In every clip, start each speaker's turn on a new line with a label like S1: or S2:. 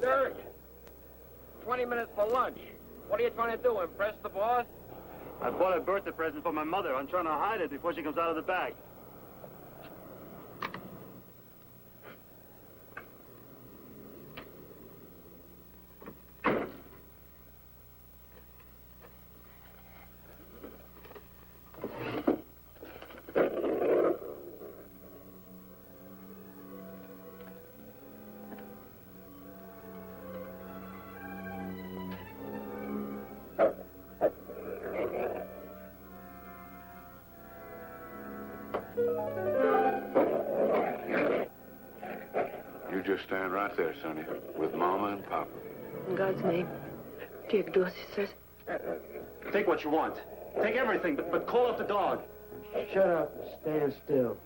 S1: Dirk. 20 minutes for lunch. What are you trying to do, impress the boss?
S2: I bought a birthday present for my mother. I'm trying to hide it before she comes out of the bag.
S3: You just stand right there, Sonny, with Mama and Papa.
S4: In God's name, take Dorothy, says.
S2: Take what you want. Take everything, but call up the dog.
S5: Shut up and stand still.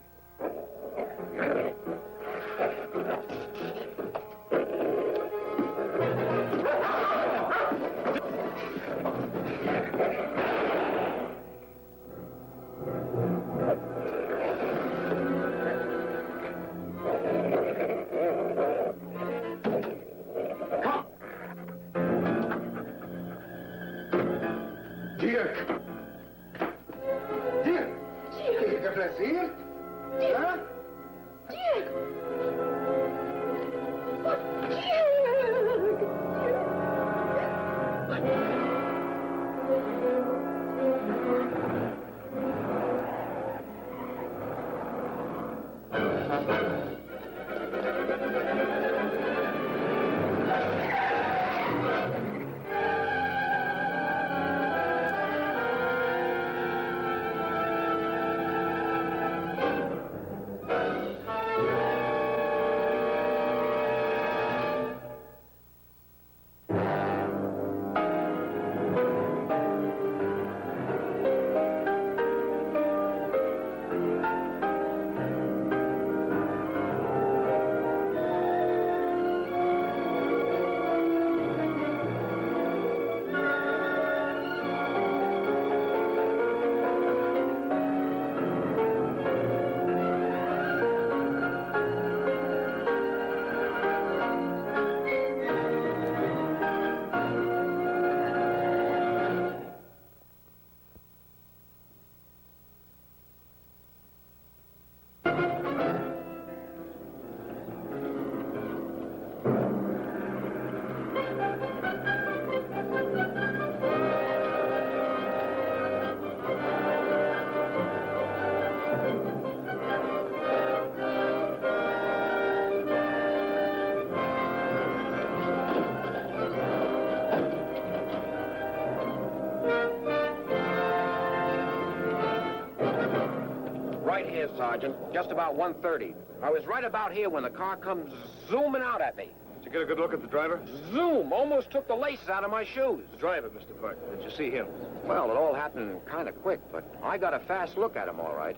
S1: Sergeant. Just about 1:30. I was right about here when the car comes zooming out at me.
S2: Did you get a good look at the driver?
S1: Zoom! Almost took the laces out of my shoes.
S2: The driver, Mr. Park. Did you see him?
S1: Well, it all happened kind of quick, but I got a fast look at him, all right.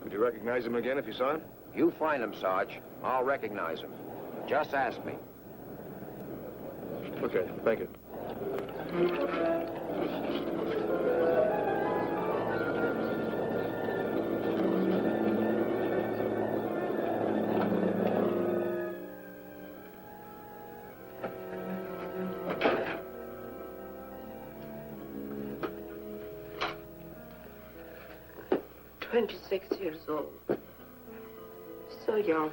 S2: Could you recognize him again if you saw him?
S1: You find him, Sarge. I'll recognize him. Just ask me.
S2: Okay, thank you.
S4: Years old. So young.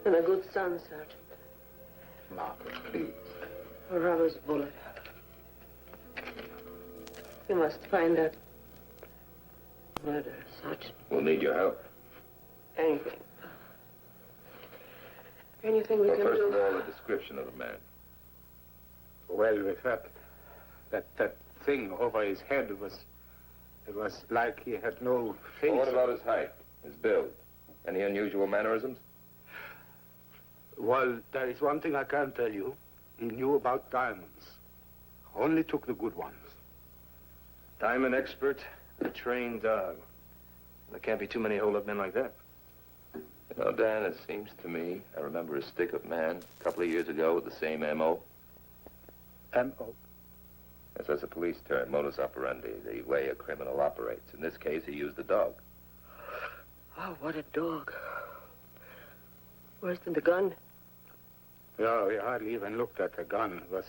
S4: And a good son, Sergeant.
S3: Margaret, please.
S4: A robber's bullet. You must find that murder, Sergeant.
S3: We'll need your help.
S4: Anything. Anything we can
S3: First
S4: do.
S3: of all, a description of the man.
S6: Well, with that thing over his head it was like he had no face.
S3: Well, what about his height, his build? Any unusual mannerisms?
S6: Well, there is one thing I can't tell you. He knew about diamonds. Only took the good ones.
S2: Diamond expert, a trained dog. There can't be too many hold-up men like that.
S3: You know, Dan, it seems to me, I remember a stick-up man a couple of years ago with the same M.O.
S6: M.O.?
S3: Yes, that's a police term, modus operandi, the way a criminal operates. In this case, he used a dog.
S4: Oh, what a dog. Worse than the gun.
S6: Yeah, we hardly even looked at the gun. It was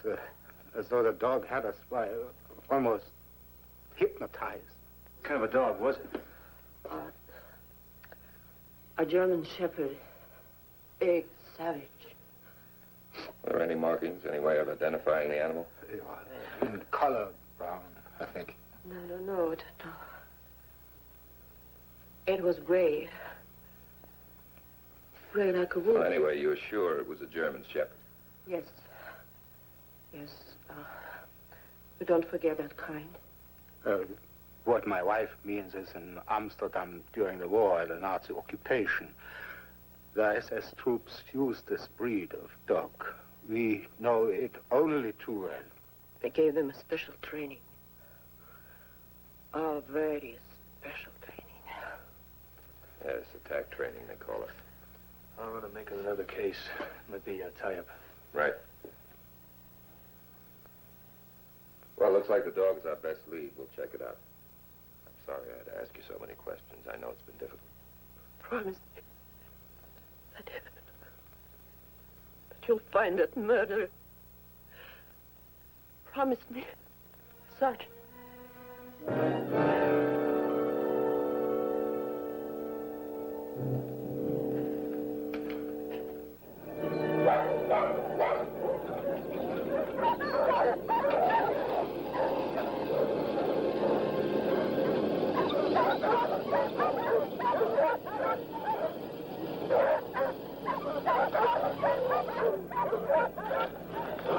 S6: as though the dog had us by almost hypnotized.
S2: What kind of a dog was it?
S4: A German Shepherd. Big, savage.
S3: Were there any markings, any way of identifying the animal?
S6: In color brown, I think.
S4: No. It was gray. Gray like a wolf.
S3: Well, anyway, you're sure it was a German Shepherd?
S4: Yes. But don't forget that kind.
S6: What my wife means is in Amsterdam during the war, the Nazi occupation, the SS troops used this breed of dog. We know it only too well.
S4: They gave them a special training. A very special training.
S3: Yes, attack training, they call it.
S2: I'm going to make another case. Maybe a tie-up.
S3: Right. Well, looks like the dog's our best lead. We'll check it out. I'm sorry I had to ask you so many questions. I know it's been difficult.
S4: Promise me that you'll find that murderer. Promise me, Sergeant.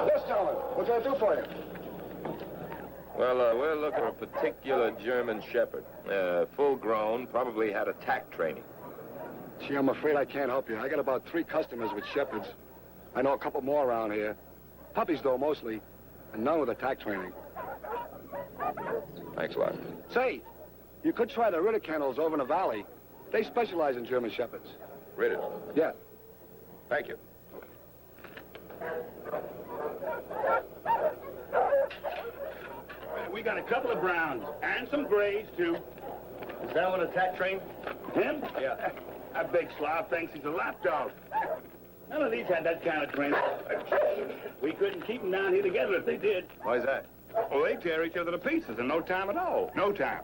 S1: Yes, gentlemen. What can I do for you?
S3: Well, we're looking for a particular German Shepherd. Full grown, probably had attack training.
S1: Gee, I'm afraid I can't help you. I got about 3 customers with shepherds. I know a couple more around here. Puppies, though, mostly. And none with attack training.
S3: Thanks a lot.
S1: Say, you could try the Ritter kennels over in the valley. They specialize in German shepherds.
S3: Ritter.
S1: Yeah.
S3: Thank you.
S7: We got a couple of browns and some grays, too.
S2: Is that one attack trained?
S7: Him?
S2: Yeah.
S7: That big slob thinks he's a lapdog. None of these had that kind of training. We couldn't keep them down here together if they did.
S3: Why's that?
S7: Well, they tear each other to pieces in no time at all. No time.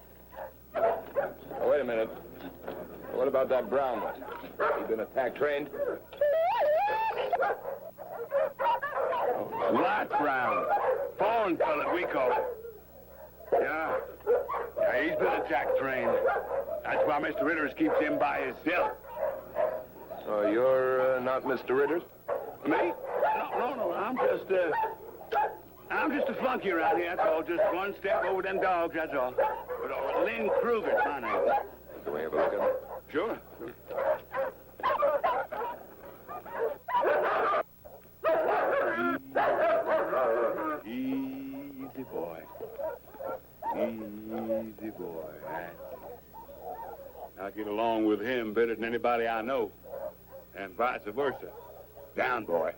S3: Oh, wait a minute. What about that brown one? He been attack trained?
S7: Light brown. Fawn colored, we call it. Yeah. He's been attack trained. That's why Mr. Ritters keeps him by himself.
S3: So you're not Mr. Ritters?
S7: Me? No. I'm just a flunky around here, that's all. Just one step over them dogs, that's all. But Lynn Kruger's my name.
S3: Can we have a look at him?
S7: Sure. Easy boy. Easy boy. I get along with him better than anybody I know. And vice versa. Down, boy.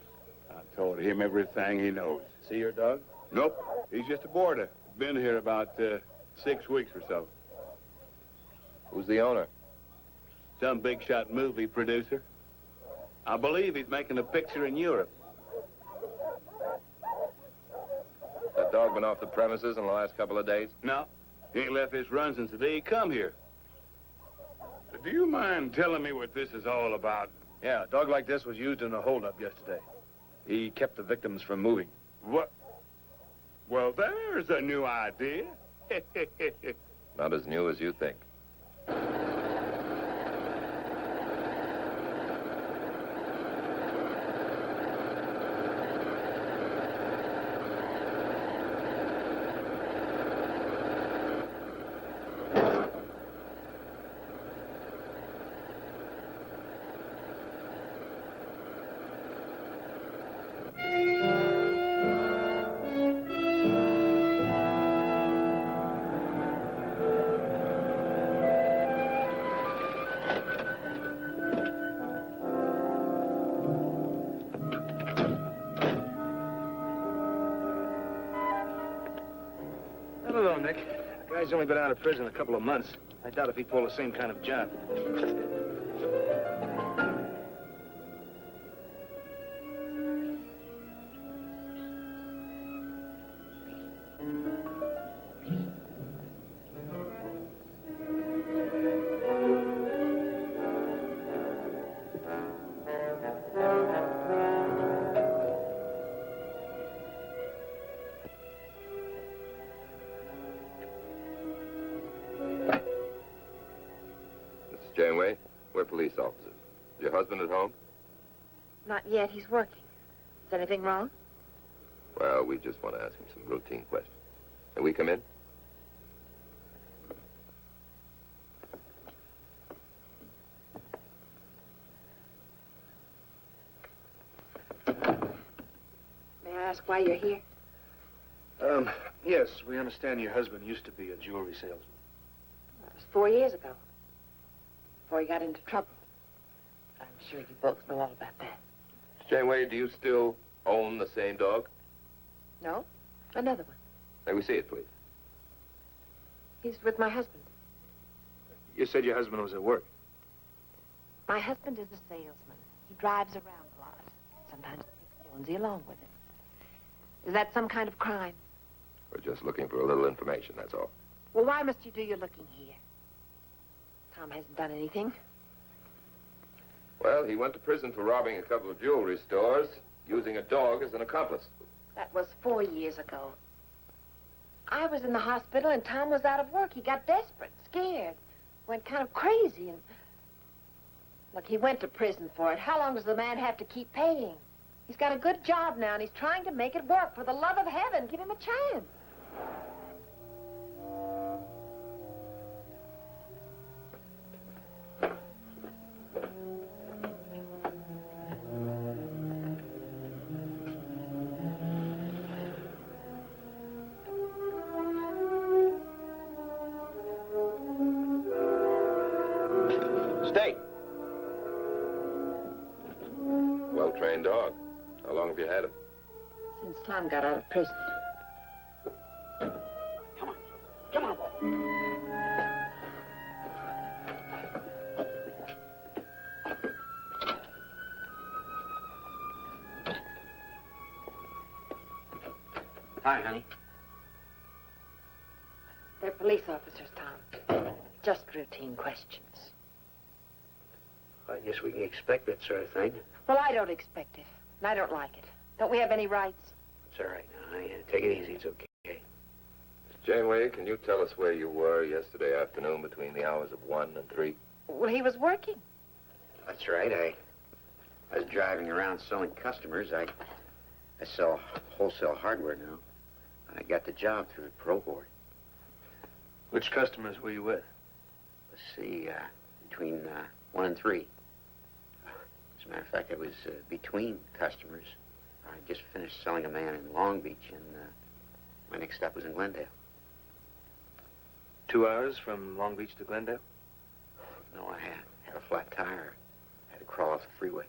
S7: I told him everything he knows.
S2: See your dog?
S7: Nope. He's just a boarder. Been here about 6 weeks or so.
S3: Who's the owner?
S7: Some big shot movie producer. I believe he's making a picture in Europe.
S3: That dog been off the premises in the last couple of days?
S7: No. He ain't left his run since the day he come here. Do you mind telling me what this is all about?
S2: Yeah, a dog like this was used in a holdup yesterday. He kept the victims from moving.
S7: What? Well, there's a new idea.
S3: Not as new as you think.
S2: I don't know, Nick. The guy's only been out of prison a couple of months. I doubt if he'd pull the same kind of job.
S3: Janeway, we're police officers. Is your husband at home?
S8: Not yet. He's working. Is anything wrong?
S3: Well, we just want to ask him some routine questions. Can we come in?
S8: May I ask why you're here?
S2: Yes, we understand your husband used to be a jewelry salesman.
S8: That was 4 years ago. Before he got into trouble. I'm sure you both know all about that.
S3: Janeway, do you still own the same dog?
S8: No? Another one.
S3: May we see it, please?
S8: He's with my husband.
S2: You said your husband was at work.
S8: My husband is a salesman. He drives around a lot. Sometimes takes Jonesy along with him. Is that some kind of crime?
S3: We're just looking for a little information, that's all.
S8: Well, why must you do your looking here? Tom hasn't done anything.
S3: Well, he went to prison for robbing a couple of jewelry stores, using a dog as an accomplice.
S8: That was 4 years ago. I was in the hospital and Tom was out of work. He got desperate, scared, went kind of crazy and... Look, he went to prison for it. How long does the man have to keep paying? He's got a good job now and he's trying to make it work. For the love of heaven, give him a chance.
S3: Stay! Well-trained dog. How long have you had him?
S8: Since Tom got out of prison.
S1: Come on, boy.
S5: Hi, honey.
S8: They're police officers, Tom. Just routine questions.
S5: I guess we can expect that sort of thing.
S8: Well, I don't expect it, and I don't like it. Don't we have any rights?
S5: It's all right now, honey. Take it easy. It's okay.
S3: Janeway, can you tell us where you were yesterday afternoon between the hours of 1 and 3?
S8: Well, he was working.
S5: That's right. I was driving around selling customers. I sell wholesale hardware now. I got the job through the parole board.
S2: Which customers were you with?
S5: Let's see, between 1 and 3. As a matter of fact, I was between customers. I just finished selling a man in Long Beach, and my next stop was in Glendale.
S2: 2 hours from Long Beach to Glendale?
S5: No, I had a flat tire. I had to crawl off the freeway.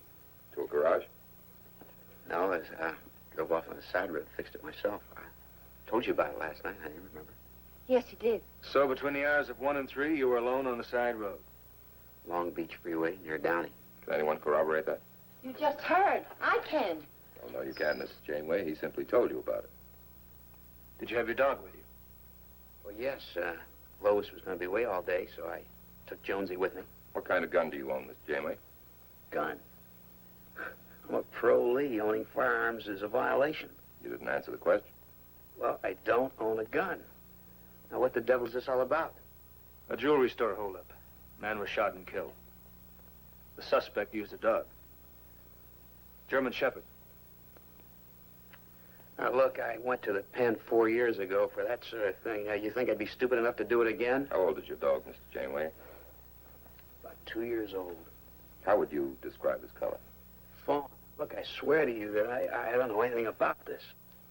S3: To a garage?
S5: No, as I drove off on the side road, fixed it myself. I told you about it last night. I didn't remember.
S8: Yes, he did.
S2: So between the hours of 1 and 3, you were alone on the side road?
S5: Long Beach Freeway near Downey.
S3: Can anyone corroborate that?
S8: You just heard. I can.
S3: Oh, no, you can't, Mrs. Janeway. He simply told you about it.
S2: Did you have your dog with you?
S5: Well, yes. Lois was going to be away all day, so I took Jonesy with me.
S3: What kind of gun do you own, Miss Janeway?
S5: Gun. I'm a pro-Lee. Owning firearms is a violation.
S3: You didn't answer the question.
S5: Well, I don't own a gun. Now, what the devil's this all about?
S2: A jewelry store holdup. Man was shot and killed. The suspect used a dog. German Shepherd.
S5: Now, look, I went to the pen 4 years ago for that sort of thing. You think I'd be stupid enough to do it again?
S3: How old is your dog, Mr. Janeway?
S5: About 2 years old.
S3: How would you describe his color?
S5: Fawn. Look, I swear to you that I don't know anything about this.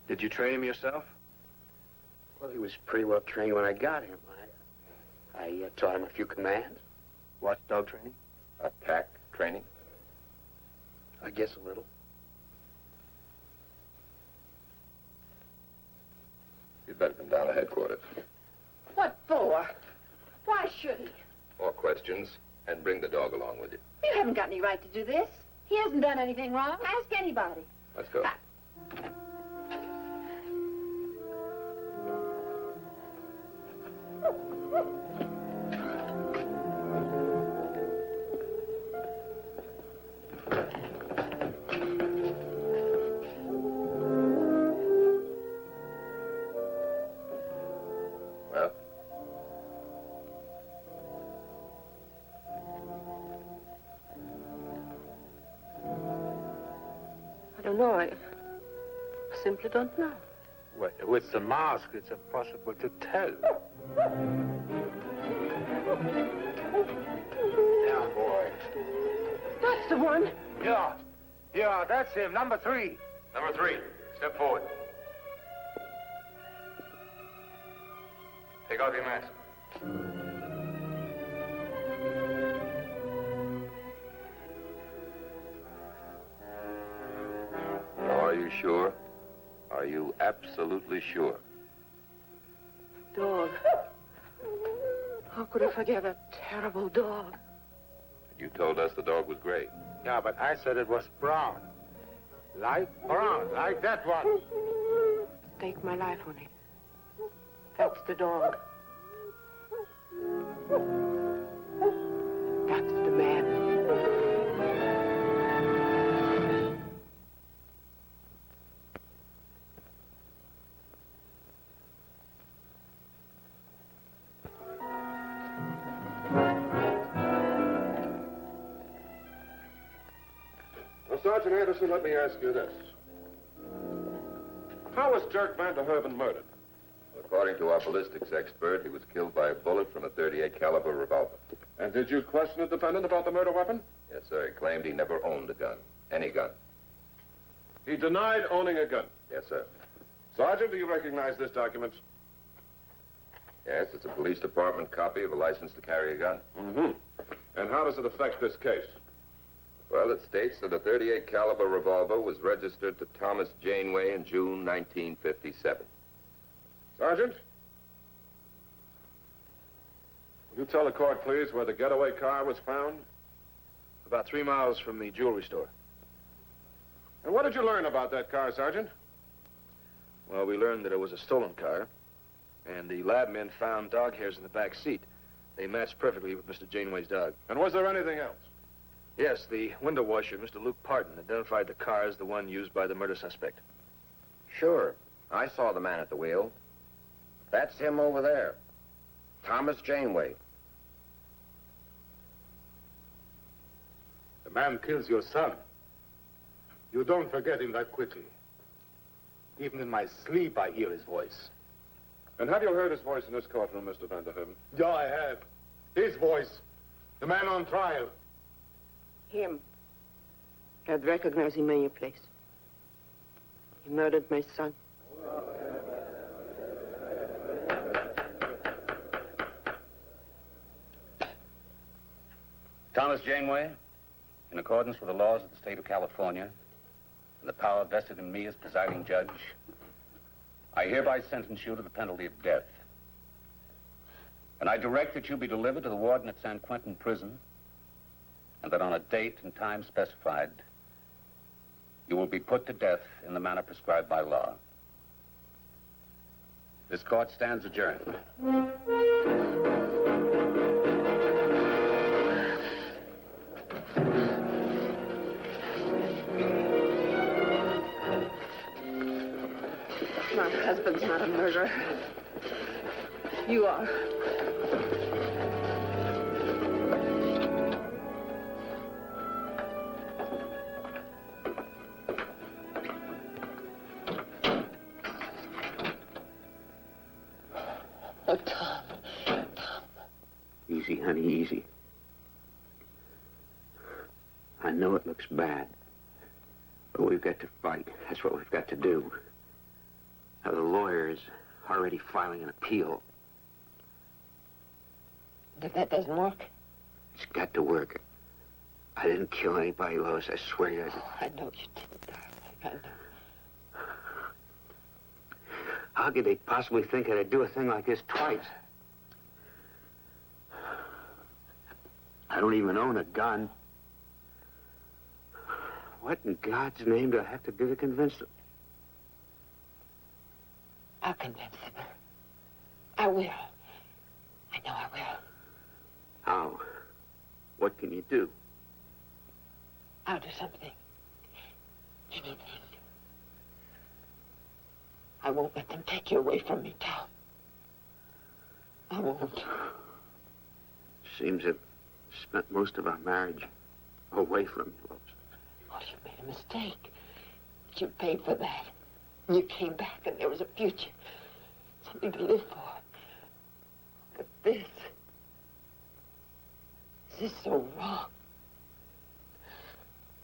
S2: Did you train him yourself?
S5: Well, he was pretty well trained when I got him. I taught him a few commands.
S2: Watchdog training?
S3: Attack training?
S5: I guess a little.
S3: You'd better come down to headquarters.
S8: What for? Why should he?
S3: More questions, and bring the dog along with you.
S8: You haven't got any right to do this. He hasn't done anything wrong. Ask anybody.
S3: Let's go.
S4: don't know. I simply don't know.
S6: Well, with the mask, it's impossible to tell. Now, boy.
S4: That's the one.
S6: Yeah. Yeah, that's him. Number 3.
S3: Number 3, step forward. Take off your mask. Are you sure? Are you absolutely sure?
S4: Dog. How could I forget that terrible dog?
S3: You told us the dog was gray.
S6: Yeah, but I said it was brown. Light brown, like that one.
S4: Stake my life on it. That's the dog. That's the man.
S9: Well, Sergeant Anderson, let me ask you this. How was Dirk Van der Herven murdered?
S3: According to our ballistics expert, he was killed by a bullet from a .38 caliber revolver.
S9: And did you question the defendant about the murder weapon?
S3: Yes, sir. He claimed he never owned a gun. Any gun.
S9: He denied owning a gun.
S3: Yes, sir.
S9: Sergeant, do you recognize this document?
S3: Yes, it's a police department copy of a license to carry a gun.
S9: Mm-hmm. And how does it affect this case?
S3: Well, it states that a .38 caliber revolver was registered to Thomas Janeway in June 1957.
S9: Sergeant? Will you tell the court, please, where the getaway car was found?
S2: About 3 miles from the jewelry store.
S9: And what did you learn about that car, Sergeant?
S2: Well, we learned that it was a stolen car, and the lab men found dog hairs in the back seat. They matched perfectly with Mr. Janeway's dog.
S9: And was there anything else?
S2: Yes, the window washer, Mr. Luke Parton, identified the car as the one used by the murder suspect.
S10: Sure. I saw the man at the wheel. That's him over there. Thomas Janeway.
S6: The man kills your son. You don't forget him that quickly. Even in my sleep, I hear his voice.
S9: And have you heard his voice in this courtroom, Mr. Van der Herven?
S6: Yeah, I have. His voice. The man on trial.
S4: Him. I'd recognize him any place. He murdered my son.
S11: Thomas Janeway, in accordance with the laws of the state of California and the power vested in me as presiding judge, I hereby sentence you to the penalty of death. And I direct that you be delivered to the warden at San Quentin Prison, and that on a date and time specified, you will be put to death in the manner prescribed by law. This court stands adjourned.
S4: My husband's not a murderer. You are. Oh, Tom.
S5: Easy, honey, easy. I know it looks bad, but we've got to fight. That's what we've got to do. Now, the lawyer is already filing an appeal.
S8: If that doesn't work?
S5: It's got to work. I didn't kill anybody, Lois. I swear to you.
S8: I know you didn't, darling. I know.
S5: How could they possibly think I'd do a thing like this twice? I don't even own a gun. What in God's name do I have to do to convince them?
S8: I'll convince them. I will. I know I will.
S5: How? What can you do?
S8: I'll do something. Anything. I won't let them take you away from me, Tom. I won't.
S5: Seems I've spent most of our marriage away from you, Lois.
S8: Oh, you made a mistake.
S4: you paid for that. And you came back and there was a future. Something to live for. But this is so wrong.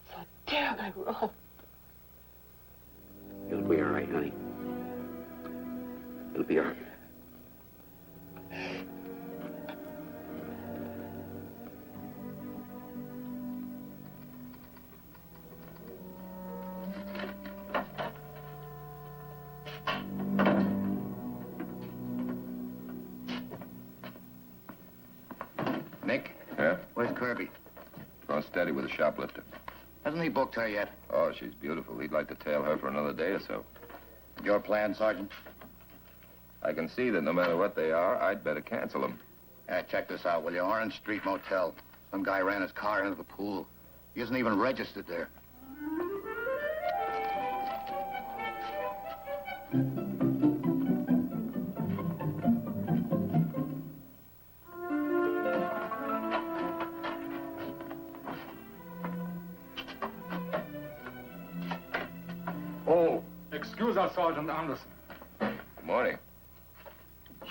S4: So terribly wrong.
S5: It'll be all right, honey. It'll be all right.
S10: Nick?
S3: Yeah?
S10: Where's Kirby?
S3: Gone steady with a shoplifter.
S10: Hasn't he booked her yet?
S3: Oh, she's beautiful. He'd like to tail her for another day or so.
S10: Your plan, Sergeant?
S3: I can see that no matter what they are, I'd better cancel them.
S10: Yeah, check this out, will you? Orange Street Motel. Some guy ran his car into the pool. He isn't even registered there.
S6: Oh, excuse us, Sergeant Anderson.
S3: Good morning.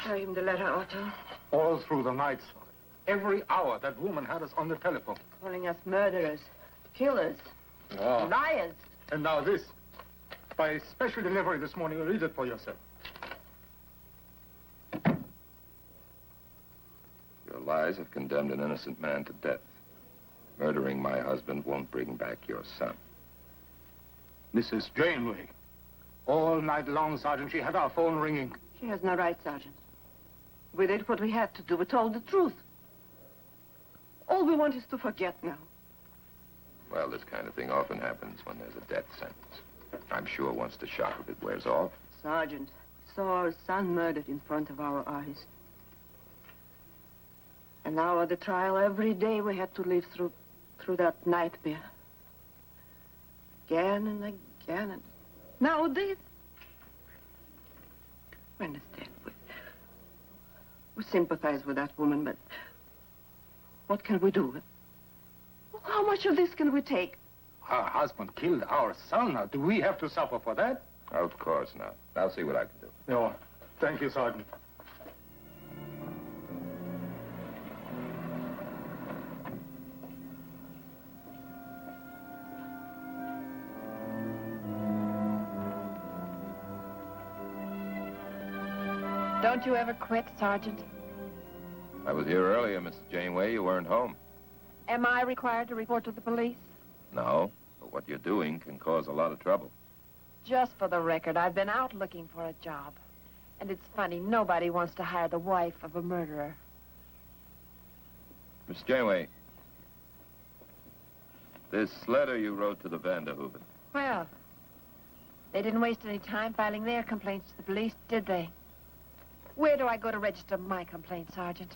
S4: Show him the letter, Otto.
S6: All through the night, sir. Every hour that woman had us on the telephone.
S4: Calling us murderers, killers,
S6: Oh.
S4: liars.
S6: And now this. By special delivery this morning, read it for yourself.
S3: Your lies have condemned an innocent man to death. Murdering my husband won't bring back your son.
S6: Mrs. Janeway. All night long, Sergeant, she had our phone ringing.
S4: She has no right, Sergeant. We did what we had to do. We told the truth. All we want is to forget now.
S3: Well, this kind of thing often happens when there's a death sentence. I'm sure once the shock of it wears off.
S4: Sergeant, we saw our son murdered in front of our eyes. And now at the trial, every day we had to live through that nightmare. Again and again. And now this. We understand. We sympathize with that woman, but what can we do? How much of this can we take?
S6: Her husband killed our son. Now, do we have to suffer for that?
S3: Of course not. I'll see what I can do.
S6: No. Thank you, Sergeant.
S8: Don't you ever quit, Sergeant?
S3: I was here earlier, Mrs. Janeway. You weren't home.
S8: Am I required to report to the police?
S3: No, but what you're doing can cause a lot of trouble.
S8: Just for the record, I've been out looking for a job. And it's funny, nobody wants to hire the wife of a murderer.
S3: Miss Janeway, this letter you wrote to the Vanderhooven.
S8: Well, they didn't waste any time filing their complaints to the police, did they? Where do I go to register my complaint, Sergeant?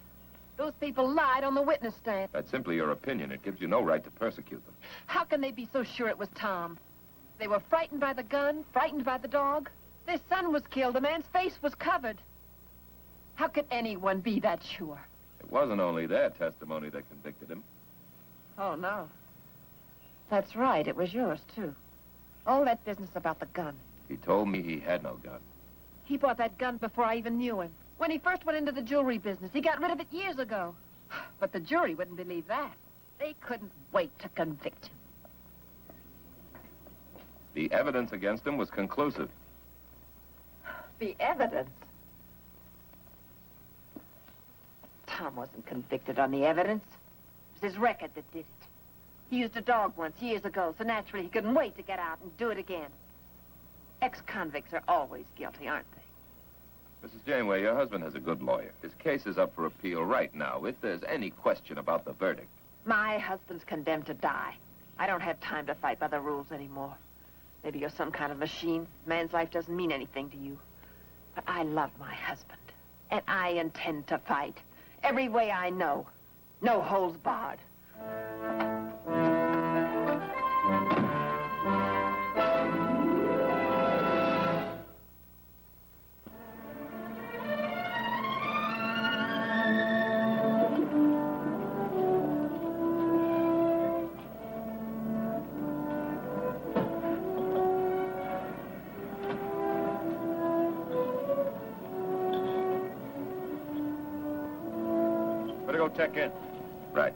S8: Those people lied on the witness stand.
S3: That's simply your opinion. It gives you no right to persecute them.
S8: How can they be so sure it was Tom? They were frightened by the gun, frightened by the dog. Their son was killed. The man's face was covered. How could anyone be that sure?
S3: It wasn't only their testimony that convicted him.
S8: Oh, no. That's right. It was yours, too. All that business about the gun.
S3: He told me he had no gun.
S8: He bought that gun before I even knew him. When he first went into the jewelry business, he got rid of it years ago. But the jury wouldn't believe that. They couldn't wait to convict him.
S3: The evidence against him was conclusive.
S8: The evidence? Tom wasn't convicted on the evidence. It was his record that did it. He used a dog once, years ago, so naturally he couldn't wait to get out and do it again. Ex-convicts are always guilty, aren't they?
S3: Mrs. Janeway, your husband has a good lawyer. His case is up for appeal right now, if there's any question about the verdict.
S8: My husband's condemned to die. I don't have time to fight by the rules anymore. Maybe you're some kind of machine. Man's life doesn't mean anything to you. But I love my husband. And I intend to fight. Every way I know. No holds barred.
S3: check in.
S10: Right.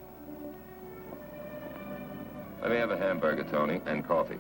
S10: Let me have a hamburger, Tony, and coffee.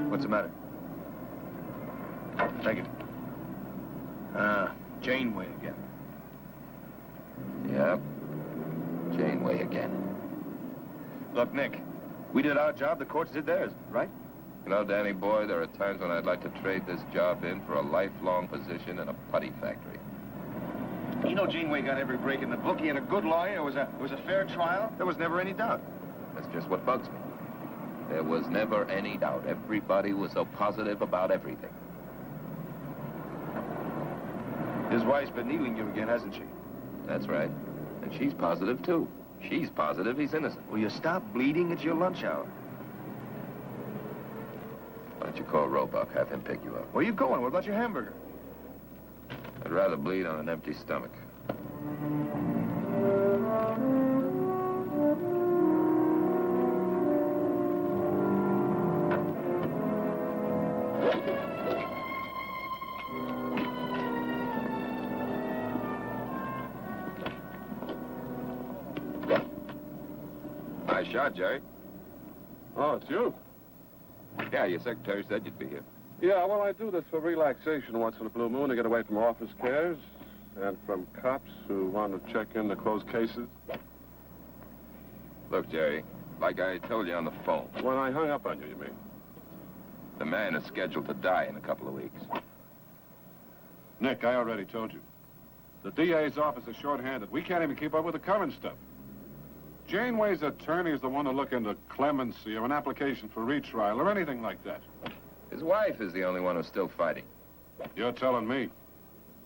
S2: What's the matter? Take it. Janeway again.
S10: Yep. Janeway again.
S2: Look, Nick, we did our job, the courts did theirs, right?
S10: You know, Danny boy, there are times when I'd like to trade this job in for a lifelong position in a putty factory.
S2: You know Janeway got every break in the book. He had a good lawyer. It was a fair trial. There was never any doubt.
S10: That's just what bugs me. There was never any doubt. Everybody was so positive about everything.
S2: His wife's been needling you again, hasn't she?
S10: That's right. And she's positive, too. She's positive he's innocent.
S2: Will you stop bleeding? It's your lunch hour.
S10: Why don't you call Roebuck, have him pick you up?
S2: Where are you going? What about your hamburger?
S10: I'd rather bleed on an empty stomach.
S3: Nice shot, Jerry.
S9: Oh, it's you?
S3: Yeah, your secretary said you'd be here.
S9: Yeah, well, I do this for relaxation once in a blue moon to get away from office cares and from cops who want to check in the closed cases.
S3: Look, Jerry, like I told you on the phone,
S9: When I hung up on you, you mean?
S3: the man is scheduled to die in a couple of weeks.
S9: Nick, I already told you. The DA's office is short-handed. We can't even keep up with the current stuff. Janeway's attorney is the one to look into clemency or an application for retrial or anything like that.
S3: His wife is the only one who's still fighting.
S9: You're telling me.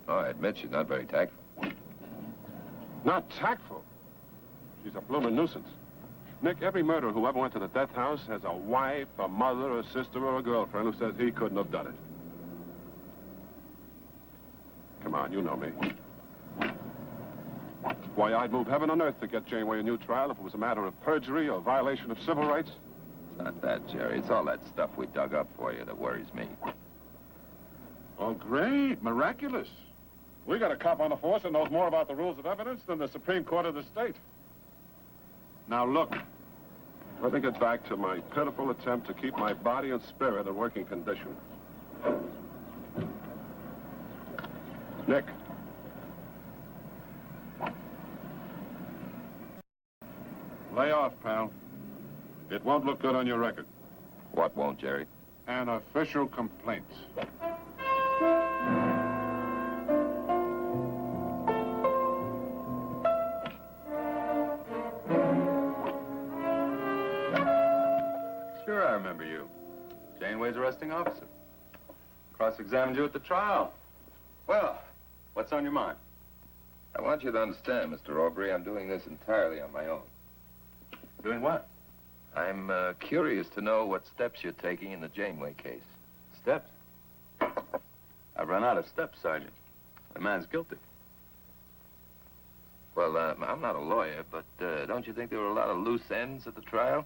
S3: Oh, I admit she's not very tactful.
S9: Not tactful. She's a blooming nuisance. Nick, every murderer who ever went to the death house has a wife, a mother, a sister, or a girlfriend who says he couldn't have done it. Come on, you know me. Why, I'd move heaven and earth to get Janeway a new trial if it was a matter of perjury or violation of civil rights.
S3: It's not that, Jerry. It's all that stuff we dug up for you that worries me.
S9: Oh, great. Miraculous. We got a cop on the force that knows more about the rules of evidence than the Supreme Court of the state. Now, look. Let me get back to my pitiful attempt to keep my body and spirit in working condition. Nick. Lay off, pal. It won't look good on your record.
S3: What won't, Jerry?
S9: An official complaint.
S12: Sure, I remember you. Janeway's arresting officer. Cross-examined you at the trial. Well, what's on your mind?
S3: I want you to understand, Mr. Aubrey, I'm doing this entirely on my own.
S12: Doing what?
S3: I'm curious to know what steps you're taking in the Janeway case.
S12: Steps? I've run out of steps, Sergeant. The man's guilty.
S3: Well, I'm not a lawyer, but don't you think there were a lot of loose ends at the trial?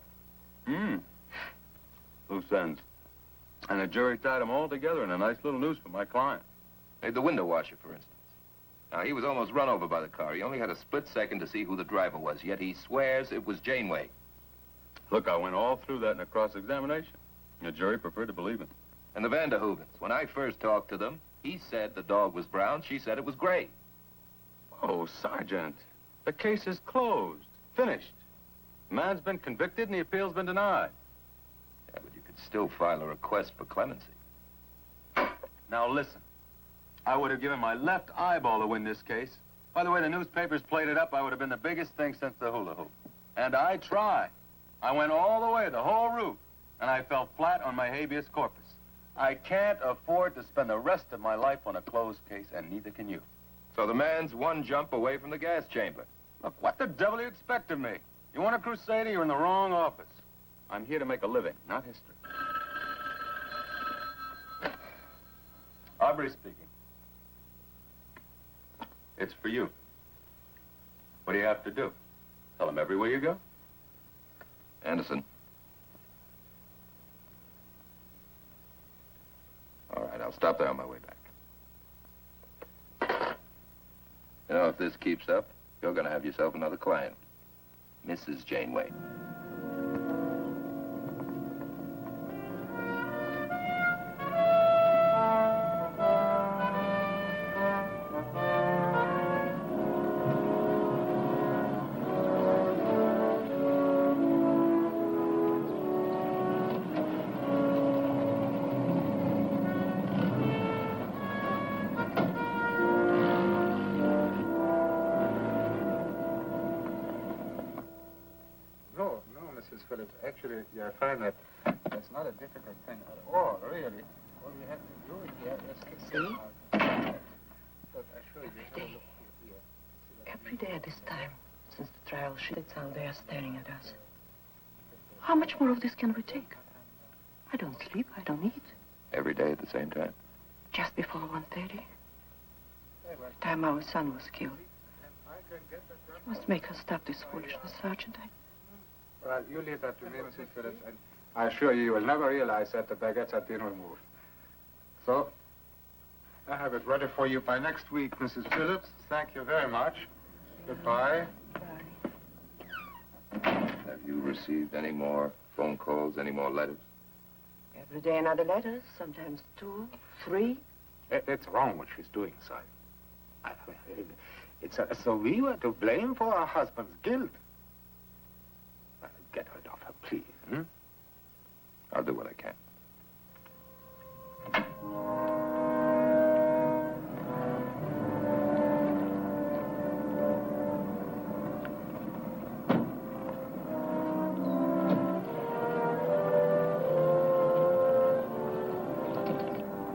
S12: Loose ends. And the jury tied them all together in a nice little noose for my client.
S3: Hey, the window washer, for instance. Now, he was almost run over by the car. He only had a split second to see who the driver was, yet he swears it was Janeway.
S12: Look, I went all through that in a cross-examination. The jury preferred to believe it.
S3: And the Vanderhoovens, when I first talked to them, he said the dog was brown, she said it was gray.
S12: Oh, Sergeant, the case is closed, finished. The man's been convicted and the appeal's been denied.
S3: Yeah, but you could still file a request for clemency.
S12: Now, listen. I would have given my left eyeball to win this case. By the way, the newspapers played it up. I would have been the biggest thing since the hula hoop. And I tried. I went all the way, the whole route, and I fell flat on my habeas corpus. I can't afford to spend the rest of my life on a closed case, and neither can you.
S3: So the man's one jump away from the gas chamber.
S12: Look, what the devil do you expect of me? You want a crusader, you're in the wrong office. I'm here to make a living, not history. Aubrey speaking. It's for you. What do you have to do? Tell him everywhere you go?
S3: Anderson. All right, I'll stop there on my way back. You know, if this keeps up, you're going to have yourself another client. Mrs. Janeway.
S6: Actually, I find that that's not a difficult thing at all, really. All you have to do here is...
S4: See?
S6: Look, I show you. Have a look here.
S4: Every day at this time, since the trial, she sits out there staring at us. How much more of this can we take? I don't sleep, I don't eat.
S3: Every day at the same time?
S4: Just before 1:30. The time our son was killed. You must make her stop this foolishness, Sergeant.
S6: Well, you leave that to me, Mrs. Phillips, and I assure you, you will never realize that the baguettes have been removed. So, I have it ready for you by next week, Mrs. Phillips. Thank you very much. Goodbye.
S3: Have you received any more phone calls, any more letters?
S4: Every day another letter, sometimes 2, 3.
S6: It's wrong what she's doing, son. It's so we were to blame for our husband's guilt. Get rid of her, please. Hmm?
S3: I'll do what I can.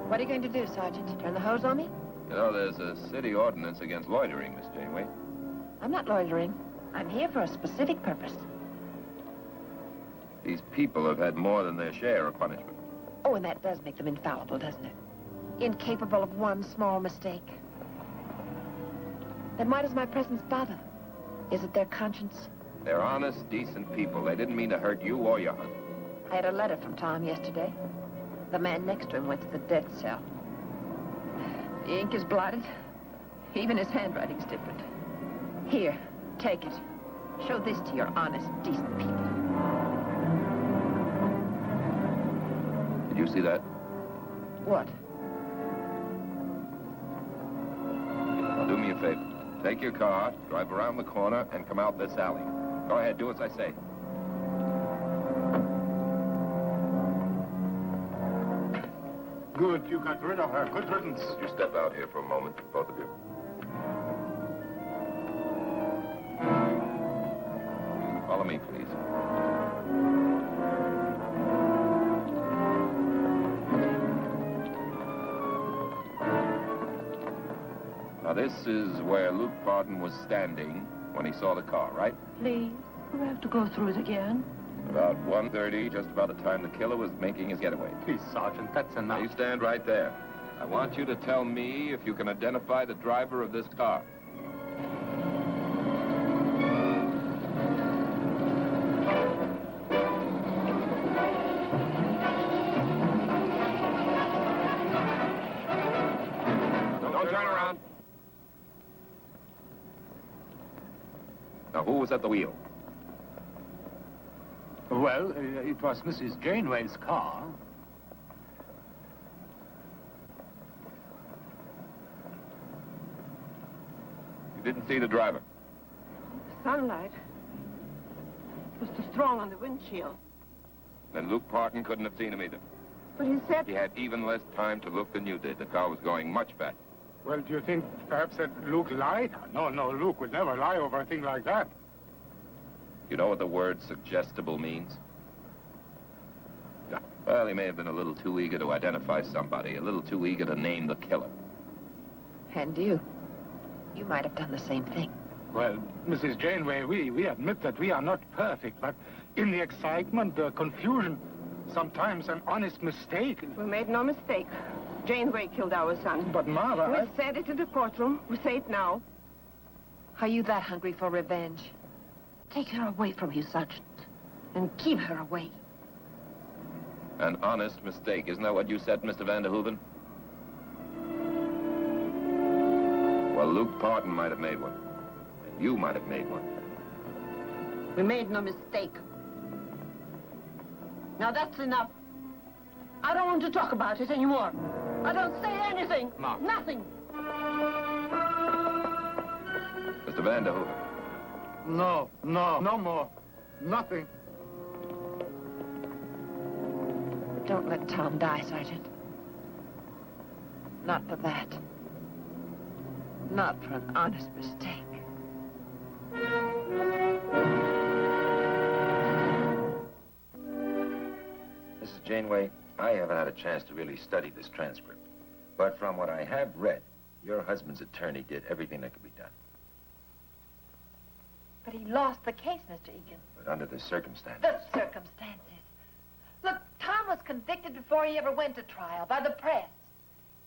S8: What are you going to do, Sergeant? Turn the hose on me?
S3: You know, there's a city ordinance against loitering, Miss Janeway.
S8: I'm not loitering. I'm here for a specific purpose.
S3: These people have had more than their share of punishment.
S8: Oh, and that does make them infallible, doesn't it? Incapable of one small mistake. Then why does my presence bother them? Is it their conscience?
S3: They're honest, decent people. They didn't mean to hurt you or your husband.
S8: I had a letter from Tom yesterday. The man next to him went to the death cell. The ink is blotted. Even his handwriting's different. Here, take it. Show this to your honest, decent people.
S3: Did you see that?
S8: What?
S3: Now, do me a favor. Take your car, drive around the corner, and come out this alley. Go ahead, do as I say.
S6: Good, you got rid of her. Good riddance.
S3: Would you step out here for a moment, both of you? Follow me, please. Now, this is where Luke Barton was standing when he saw the car, right?
S4: Please, we have to go through it again.
S3: About 1:30, just about the time the killer was making his getaway.
S6: Please, Sergeant, that's enough.
S3: You stand right there. I want you to tell me if you can identify the driver of this car. Don't turn around. Now, who was at the wheel?
S6: Well, it was Mrs. Janeway's car.
S3: You didn't see the driver?
S4: The sunlight was too strong on the windshield.
S3: Then Luke Barton couldn't have seen him either.
S4: But he said...
S3: He had even less time to look than you did. The car was going much faster.
S6: Well, do you think perhaps that Luke lied? No, Luke would never lie over a thing like that.
S3: You know what the word suggestible means? Well, he may have been a little too eager to identify somebody, a little too eager to name the killer.
S8: And you might have done the same thing.
S6: Well, Mrs. Janeway, we admit that we are not perfect, but in the excitement, the confusion, sometimes an honest mistake.
S4: We made no mistake. Janeway killed our son.
S6: But, Mother,
S4: We said it in the courtroom. We say it now.
S8: Are you that hungry for revenge? Take her away from you, Sergeant. And keep her away.
S3: An honest mistake. Isn't that what you said, Mr. Vanderhooven? Well, Luke Parton might have made one. And you might have made one.
S4: We made no mistake. Now that's enough. I don't want to talk about it anymore. I don't say anything.
S6: No.
S4: Nothing.
S3: Mr. Vanderhooven.
S6: No more. Nothing.
S8: Don't let Tom die, Sergeant. Not for that. Not for an honest mistake.
S3: Mrs. Janeway, I haven't had a chance to really study this transcript. But from what I have read, your husband's attorney did everything that could be done.
S8: But he lost the case, Mr. Egan.
S3: But under the circumstances...
S8: The circumstances. Look, Tom was convicted before he ever went to trial by the press.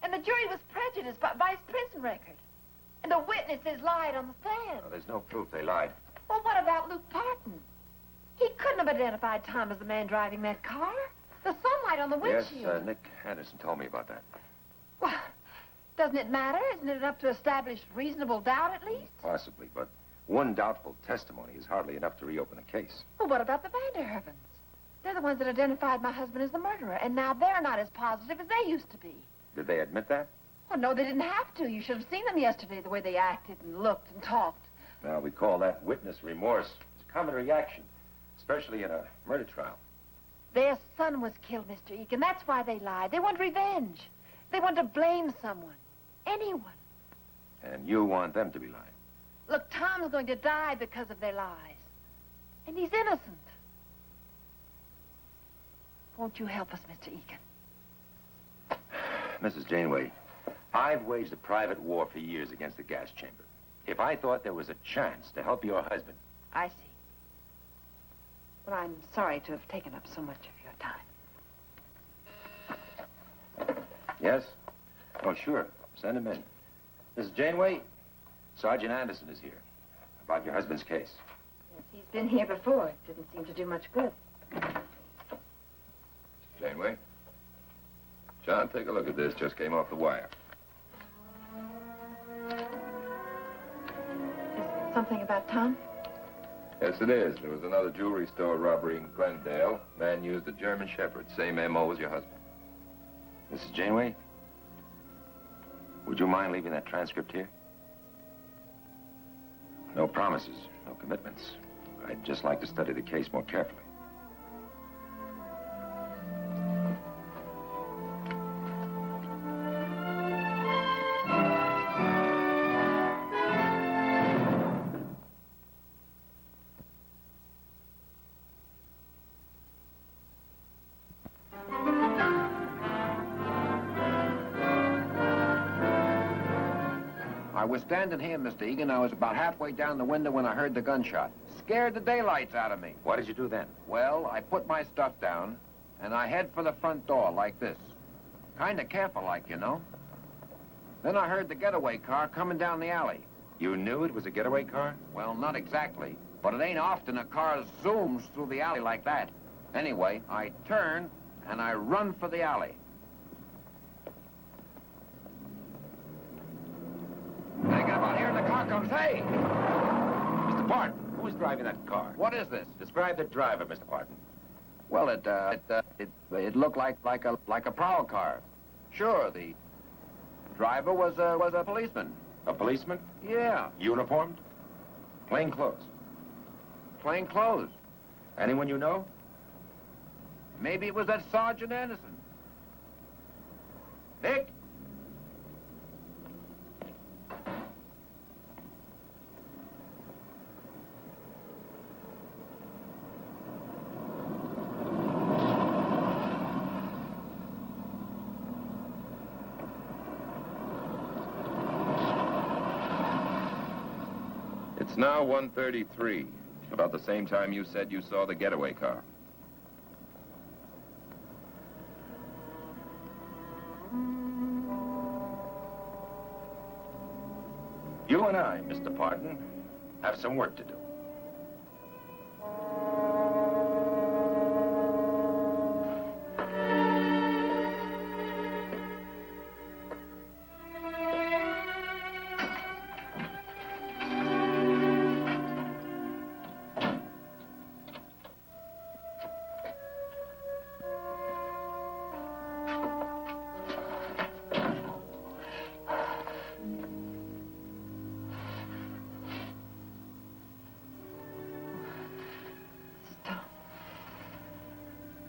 S8: And the jury was prejudiced by his prison record. And the witnesses lied on the stand.
S3: Well, there's no proof they lied.
S8: Well, what about Luke Parton? He couldn't have identified Tom as the man driving that car. The sunlight on the windshield.
S3: Yes, Nick Anderson told me about that.
S8: Well, doesn't it matter? Isn't it enough to establish reasonable doubt at least?
S3: Possibly, but one doubtful testimony is hardly enough to reopen a case.
S8: Well, what about the Vanderhoovens? They're the ones that identified my husband as the murderer, and now they're not as positive as they used to be.
S3: Did they admit that?
S8: Well, no, they didn't have to. You should have seen them yesterday, the way they acted and looked and talked.
S3: Now, we call that witness remorse. It's a common reaction, especially in a murder trial.
S8: Their son was killed, Mr. Egan. That's why they lied. They want revenge. They want to blame someone. Anyone.
S3: And you want them to be lying.
S8: Look, Tom's going to die because of their lies. And he's innocent. Won't you help us, Mr. Egan?
S3: Mrs. Janeway, I've waged a private war for years against the gas chamber. If I thought there was a chance to help your husband...
S8: I see. Well, I'm sorry to have taken up so much of your time.
S3: Yes? Oh, sure. Send him in. Mrs. Janeway, Sergeant Anderson is here. About your husband's case.
S8: Yes, he's been here before. It didn't seem to do much good.
S3: Janeway? John, take a look at this. Just came off the wire.
S8: Is it something about Tom?
S3: Yes, it is. There was another jewelry store robbery in Glendale. Man used a German Shepherd. Same M.O. as your husband. Mrs. Janeway? Would you mind leaving that transcript here? No promises, no commitments. I'd just like to study the case more carefully.
S10: I was standing here, Mr. Egan. I was about halfway down the window when I heard the gunshot. Scared the daylights out of me.
S3: What did you do then?
S10: Well, I put my stuff down, and I head for the front door like this. Kind of careful like, you know. Then I heard the getaway car coming down the alley.
S3: You knew it was a getaway car?
S10: Well, not exactly, but it ain't often a car zooms through the alley like that. Anyway, I turn, and I run for the alley. I get about here, and the car comes. Hey!
S3: Mr. Parton, who's driving that car?
S10: What is this?
S3: Describe the driver, Mr. Parton.
S10: Well, it looked like a prowl car. Sure, the driver was a policeman.
S3: A policeman?
S10: Yeah.
S3: Uniformed? Plain clothes?
S10: Plain clothes.
S3: Anyone you know?
S10: Maybe it was that Sergeant Anderson. Nick?
S3: It's now 1:33, about the same time you said you saw the getaway car. You and I, Mr. Pardon, have some work to do.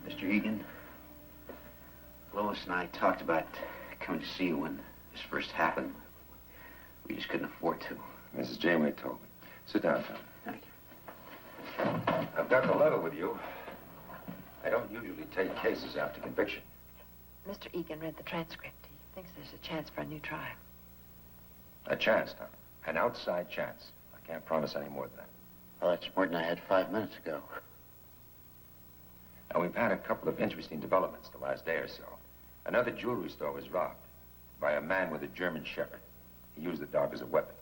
S5: Mr. Egan, Lois and I talked about coming to see you when this first happened. We just couldn't afford to.
S3: Mrs. Janeway told me. Sit down, Tom.
S5: Thank you.
S3: I've got to level with you. I don't usually take cases after conviction.
S8: Mr. Egan read the transcript. He thinks there's a chance for a new trial.
S3: A chance, Tom. An outside chance. I can't promise any more than that.
S5: Well, that's more than I had 5 minutes ago.
S3: Now, we've had a couple of interesting developments the last day or so. Another jewelry store was robbed by a man with a German Shepherd. He used the dog as a weapon.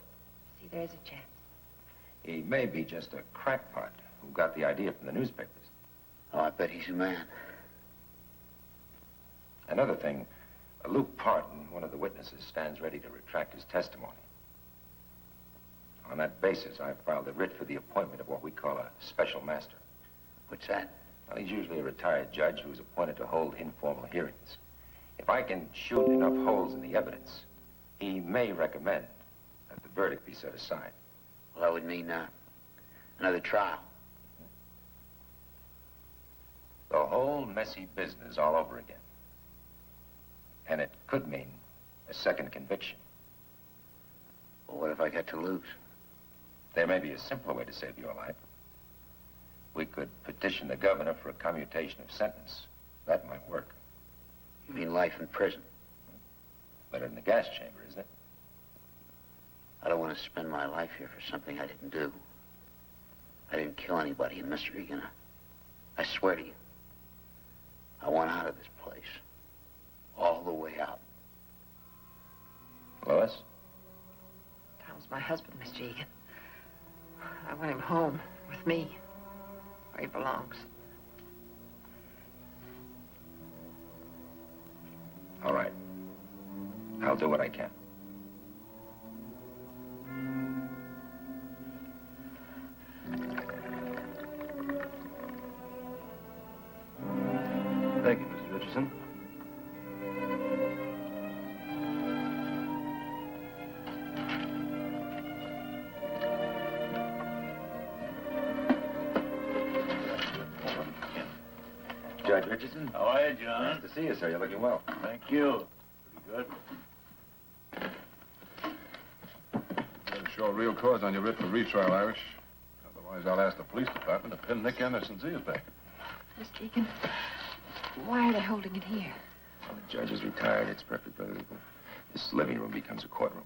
S8: See, there's a chance.
S3: He may be just a crackpot who got the idea from the newspapers.
S5: Oh, I bet he's a man.
S3: Another thing, Luke Parton, one of the witnesses, stands ready to retract his testimony. On that basis, I've filed a writ for the appointment of what we call a special master.
S5: What's that?
S3: Well, he's usually a retired judge who's appointed to hold informal hearings. If I can shoot enough holes in the evidence, he may recommend that the verdict be set aside.
S5: Well, that would mean another trial.
S3: The whole messy business all over again. And it could mean a second conviction.
S5: Well, what if I get to lose?
S3: There may be a simpler way to save your life. We could petition the governor for a commutation of sentence. That might work.
S5: You mean life in prison?
S3: Better than the gas chamber, isn't it?
S5: I don't want to spend my life here for something I didn't do. I didn't kill anybody, and Mr. Egan, I swear to you, I want out of this place. All the way out.
S3: Lois?
S8: Tom's my husband, Mr. Egan. I want him home with me, where he belongs.
S3: All right. I'll do what I can.
S2: Thank you, Mr. Richardson.
S3: Judge Richardson?
S13: How are you, John?
S3: Nice to see you, sir. You're looking well.
S13: Thank you. Pretty good.
S9: Better show a real cause on your writ for retrial, Irish. Otherwise, I'll ask the police department to pin Nick Anderson's ears back.
S8: Mr. Egan, why are they holding it here?
S3: Well, the judge is retired. It's perfectly legal. This living room becomes a courtroom.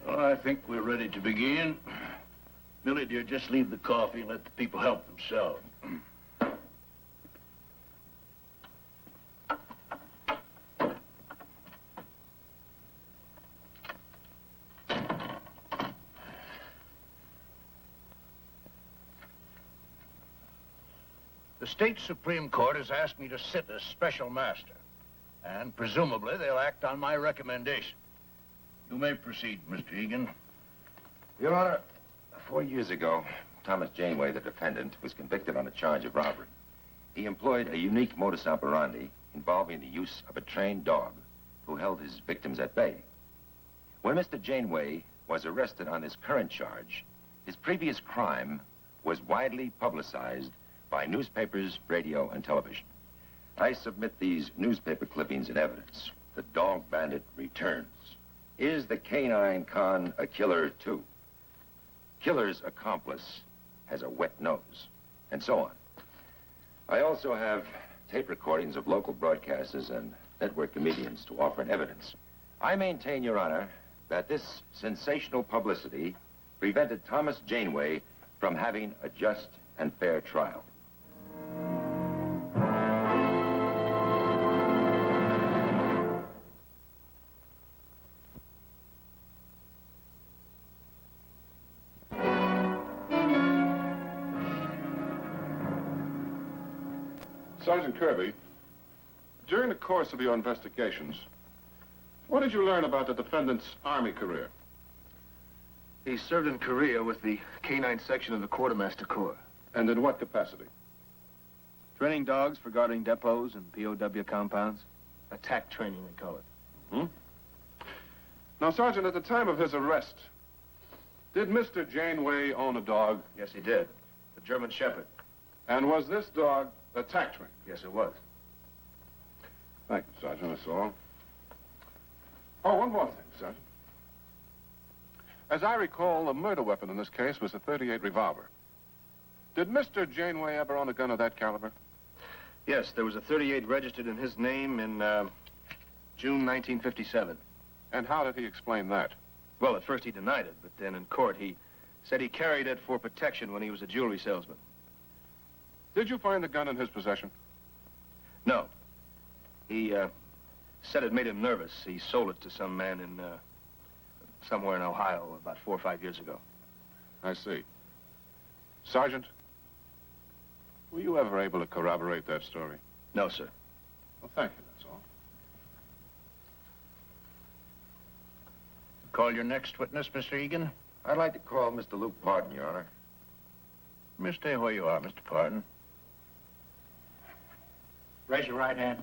S13: Well, I think we're ready to begin. Millie, dear, just leave the coffee and let the people help themselves. The state Supreme Court has asked me to sit as special master, and presumably they'll act on my recommendation. You may proceed, Mr. Egan.
S3: Your Honor, 4 years ago, Thomas Janeway, the defendant, was convicted on a charge of robbery. He employed a unique modus operandi involving the use of a trained dog who held his victims at bay. When Mr. Janeway was arrested on this current charge, his previous crime was widely publicized by newspapers, radio, and television. I submit these newspaper clippings in evidence. The dog bandit returns. Is the canine con a killer, too? Killer's accomplice has a wet nose, and so on. I also have tape recordings of local broadcasters and network comedians to offer in evidence. I maintain, Your Honor, that this sensational publicity prevented Thomas Janeway from having a just and fair trial.
S9: Sergeant Kirby, during the course of your investigations, what did you learn about the defendant's Army career?
S2: He served in Korea with the K-9 section of the Quartermaster Corps.
S9: And in what capacity?
S2: Training dogs for guarding depots and POW compounds. Attack training, they call it.
S9: Now, Sergeant, at the time of his arrest, did Mr. Janeway own a dog?
S2: Yes, he did. The German Shepherd.
S9: And was this dog attack trained?
S2: Yes, it was.
S9: Thank you, Sergeant. That's all. Oh, one more thing, Sergeant. As I recall, the murder weapon in this case was a .38 revolver. Did Mr. Janeway ever own a gun of that caliber?
S2: Yes, there was a .38 registered in his name in June 1957.
S9: And how did he explain that?
S2: Well, at first he denied it, but then in court he said he carried it for protection when he was a jewelry salesman.
S9: Did you find the gun in his possession?
S2: No. He said it made him nervous. He sold it to some man in somewhere in Ohio about 4 or 5 years ago.
S9: I see. Sergeant, were you ever able to corroborate that story?
S2: No, sir.
S9: Well, thank you, that's all.
S13: Call your next witness, Mr. Egan.
S3: I'd like to call Mr. Luke Parton, Your Honor.
S13: You may stay where you are, Mr. Parton.
S14: Raise your right hand.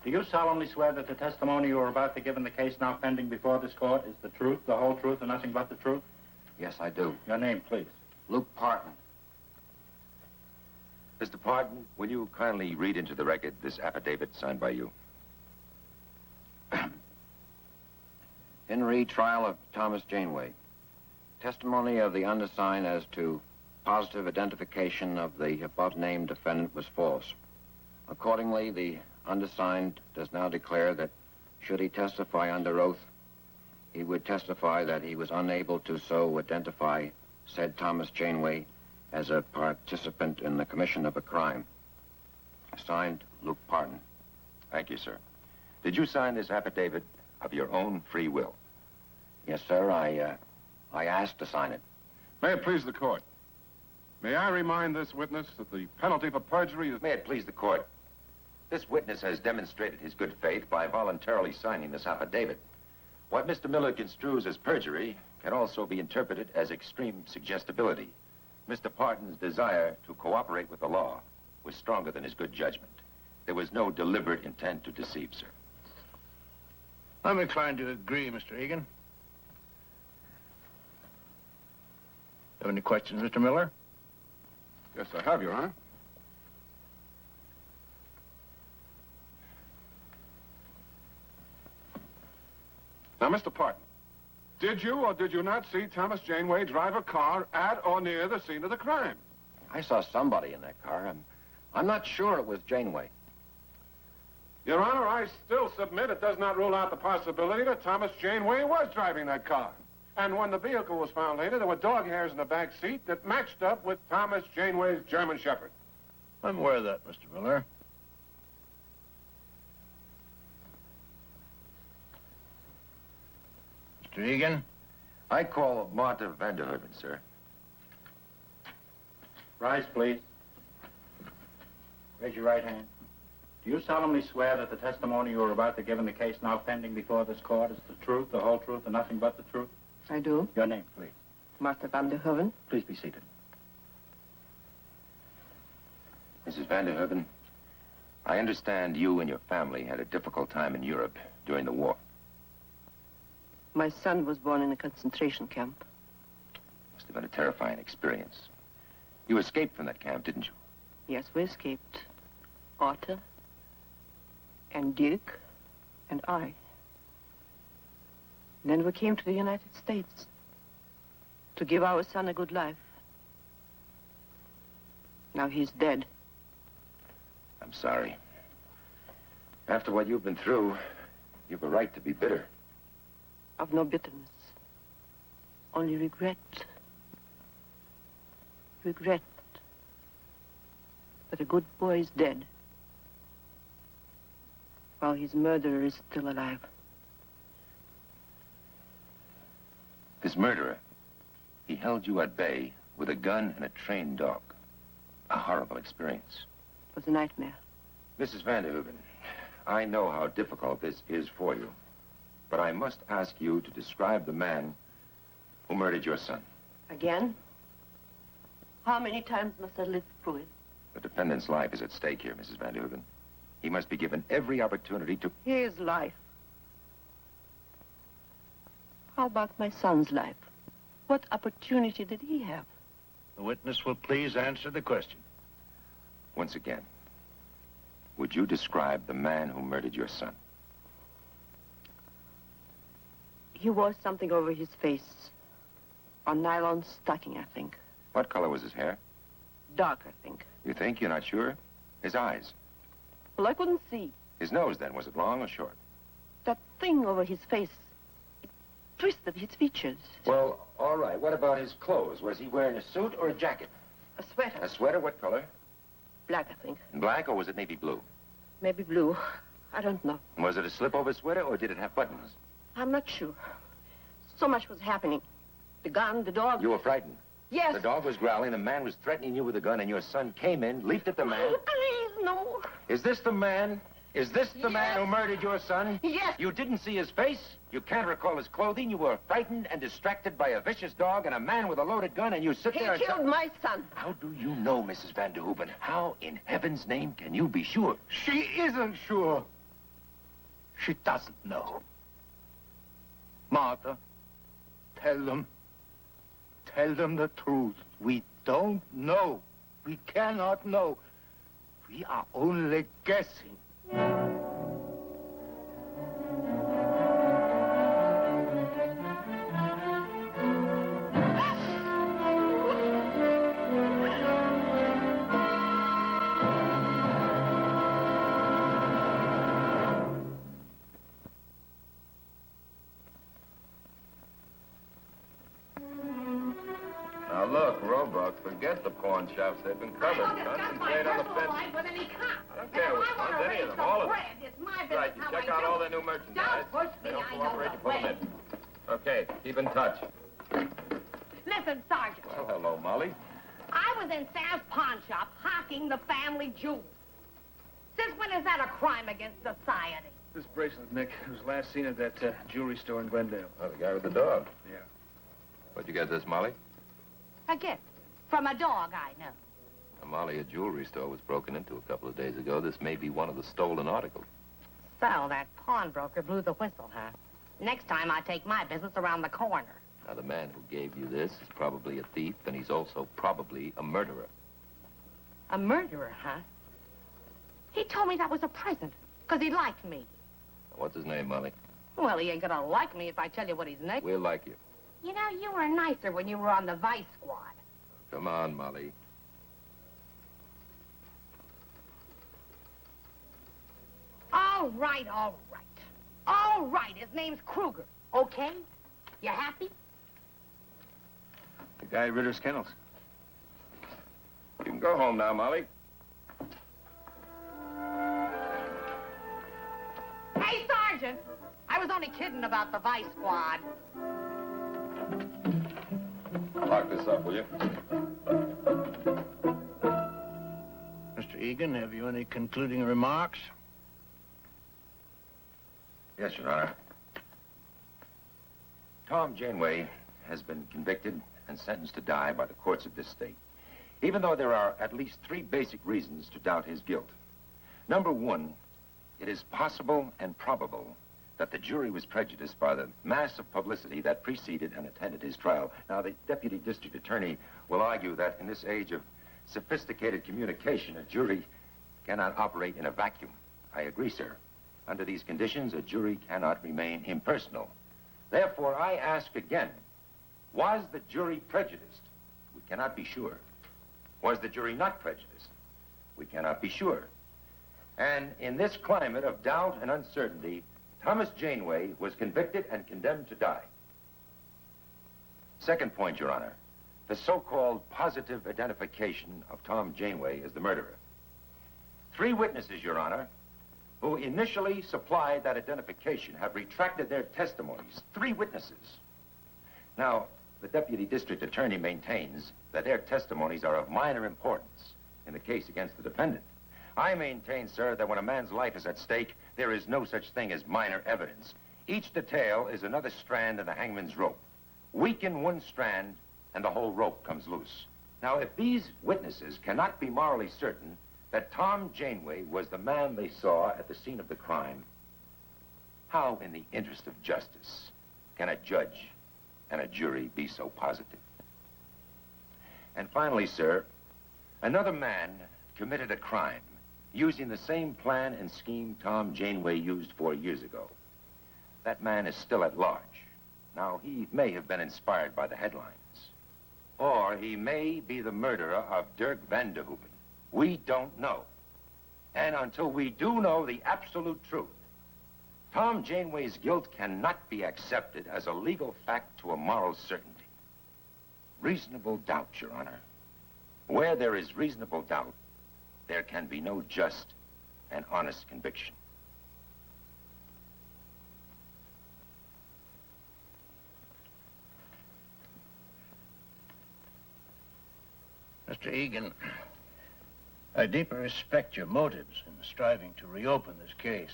S14: Do you solemnly swear that the testimony you are about to give in the case now pending before this court is the truth, the whole truth, and nothing but the truth?
S10: Yes, I do.
S14: Your name, please.
S10: Luke Parton.
S3: Mr. Parton, will you kindly read into the record this affidavit signed by you?
S10: In re-trial of Thomas Janeway. Testimony of the undersigned as to positive identification of the above-named defendant was false. Accordingly, the undersigned does now declare that should he testify under oath, he would testify that he was unable to so identify said Thomas Janeway as a participant in the commission of a crime. Signed, Luke Parton.
S3: Thank you, sir. Did you sign this affidavit of your own free will?
S10: Yes, sir. I asked to sign it.
S9: May it please the court. May I remind this witness that the penalty for perjury is...
S3: May it please the court. This witness has demonstrated his good faith by voluntarily signing this affidavit. What Mr. Miller construes as perjury can also be interpreted as extreme suggestibility. Mr. Parton's desire to cooperate with the law was stronger than his good judgment. There was no deliberate intent to deceive, sir.
S13: I'm inclined to agree, Mr. Egan. Have any questions, Mr. Miller?
S9: Yes, I have, Your Honor. Now, Mr. Parton, did you or did you not see Thomas Janeway drive a car at or near the scene of the crime?
S10: I saw somebody in that car. I'm not sure it was Janeway.
S9: Your Honor, I still submit it does not rule out the possibility that Thomas Janeway was driving that car. And when the vehicle was found later, there were dog hairs in the back seat that matched up with Thomas Janeway's German Shepherd.
S13: I'm aware of that, Mr. Miller. Mr. Egan?
S3: I call Martha Vanderhooven, sir.
S14: Rise, please. Raise your right hand. Do you solemnly swear that the testimony you are about to give in the case now pending before this court is the truth, the whole truth, and nothing but the truth?
S4: I do.
S14: Your name, please.
S4: Martha Vanderhoeven.
S14: Please be seated.
S3: Mrs. Vanderhooven, I understand you and your family had a difficult time in Europe during the war.
S4: My son was born in a concentration camp.
S3: Must have been a terrifying experience. You escaped from that camp, didn't you?
S4: Yes, we escaped. Otto and Dirk and I. Then we came to the United States to give our son a good life. Now he's dead.
S3: I'm sorry. After what you've been through, you've a right to be bitter.
S4: I've no bitterness. Only regret. Regret that a good boy is dead, while his murderer is still alive.
S3: This murderer, he held you at bay with a gun and a trained dog. A horrible experience.
S4: It was a nightmare.
S3: Mrs. Vanderhooven, I know how difficult this is for you, but I must ask you to describe the man who murdered your son.
S4: Again? How many times must I live through it?
S3: The defendant's life is at stake here, Mrs. Vanderhooven. He must be given every opportunity to...
S4: His life. How about my son's life? What opportunity did he have?
S13: The witness will please answer the question.
S3: Once again, would you describe the man who murdered your son?
S4: He wore something over his face. A nylon stocking, I think.
S3: What color was his hair?
S4: Dark, I think.
S3: You think? You're not sure? His eyes?
S4: Well, I couldn't see.
S3: His nose, then, was it long or short?
S4: That thing over his face, it twisted his features.
S3: Well, all right. What about his clothes? Was he wearing a suit or a jacket?
S4: A sweater.
S3: A sweater? What color?
S4: Black, I think.
S3: Black, or was it navy blue?
S4: Maybe blue. I don't know.
S3: Was it a slip-over sweater, or did it have buttons?
S4: I'm not sure. So much was happening. The gun, the dog.
S3: You were frightened?
S4: Yes.
S3: The dog was growling, the man was threatening you with a gun, and your son came in, leaped at the man.
S4: Please, no.
S3: Is this the man? Is this the man who murdered your son?
S4: Yes.
S3: You didn't see his face? You can't recall his clothing? You were frightened and distracted by a vicious dog and a man with a loaded gun, and you sit there and...
S4: He killed my son.
S3: How do you know, Mrs. Vanderhooven? How in heaven's name can you be sure?
S13: She isn't sure. She doesn't know. Martha, tell them. Tell them the truth. We don't know. We cannot know. We are only guessing.
S3: Now look, Roebuck, forget the pawn shops. They've been covered. Concentrate on the fence. I don't care which ones, any of them, all of them. Right, you check out all their new merchandise. They don't cooperate, you pull them in. Okay, keep in touch.
S15: Listen, Sergeant.
S3: Well, hello, Molly.
S15: I was in Sam's pawn shop hawking the family jewels. Since when is that a crime against society?
S2: This bracelet, Nick, was last seen at that jewelry store in Glendale.
S3: Oh, the guy with the dog.
S2: Yeah.
S3: Where'd you get this, Molly?
S15: A gift. From a dog I know.
S3: Now, Molly, a jewelry store was broken into a couple of days ago. This may be one of the stolen articles.
S15: So that pawnbroker blew the whistle, huh? Next time I take my business around the corner.
S3: Now, the man who gave you this is probably a thief, and he's also probably a murderer.
S15: A murderer, huh? He told me that was a present, because he liked me.
S3: What's his name, Molly?
S15: Well, he ain't gonna like me if I tell you what his name...
S3: We'll like you.
S15: You know, you were nicer when you were on the Vice Squad.
S3: Come on, Molly.
S15: All right, all right. All right, his name's Kruger, okay? You happy?
S2: The guy at Ritter's Kennels.
S3: You can go home now, Molly.
S15: Hey, Sergeant! I was only kidding about the Vice Squad.
S3: Lock this up, will you?
S13: Mr. Egan, have you any concluding remarks?
S3: Yes, Your Honor. Tom Janeway has been convicted and sentenced to die by the courts of this state, even though there are at least 3 basic reasons to doubt his guilt. Number 1, it is possible and probable that the jury was prejudiced by the mass of publicity that preceded and attended his trial. Now, the deputy district attorney will argue that in this age of sophisticated communication, a jury cannot operate in a vacuum. I agree, sir. Under these conditions, a jury cannot remain impersonal.
S10: Therefore, I ask again, was the jury prejudiced? We cannot be sure. Was the jury not prejudiced? We cannot be sure. And in this climate of doubt and uncertainty, Thomas Janeway was convicted and condemned to die. Second point, Your Honor, the so-called positive identification of Tom Janeway as the murderer. 3 witnesses, Your Honor, who initially supplied that identification have retracted their testimonies. 3 witnesses. Now, the Deputy District Attorney maintains that their testimonies are of minor importance in the case against the defendant. I maintain, sir, that when a man's life is at stake, there is no such thing as minor evidence. Each detail is another strand in the hangman's rope. Weaken one strand, and the whole rope comes loose. Now, if these witnesses cannot be morally certain that Tom Janeway was the man they saw at the scene of the crime, how, in the interest of justice, can a judge and a jury be so positive? And finally, sir, another man committed a crime using the same plan and scheme Tom Janeway used 4 years ago. That man is still at large. Now, he may have been inspired by the headlines, or he may be the murderer of Dirk van der Hooven. We don't know. And until we do know the absolute truth, Tom Janeway's guilt cannot be accepted as a legal fact to a moral certainty. Reasonable doubt, Your Honor. Where there is reasonable doubt, there can be no just and honest conviction.
S13: Mr. Egan, I deeply respect your motives in striving to reopen this case.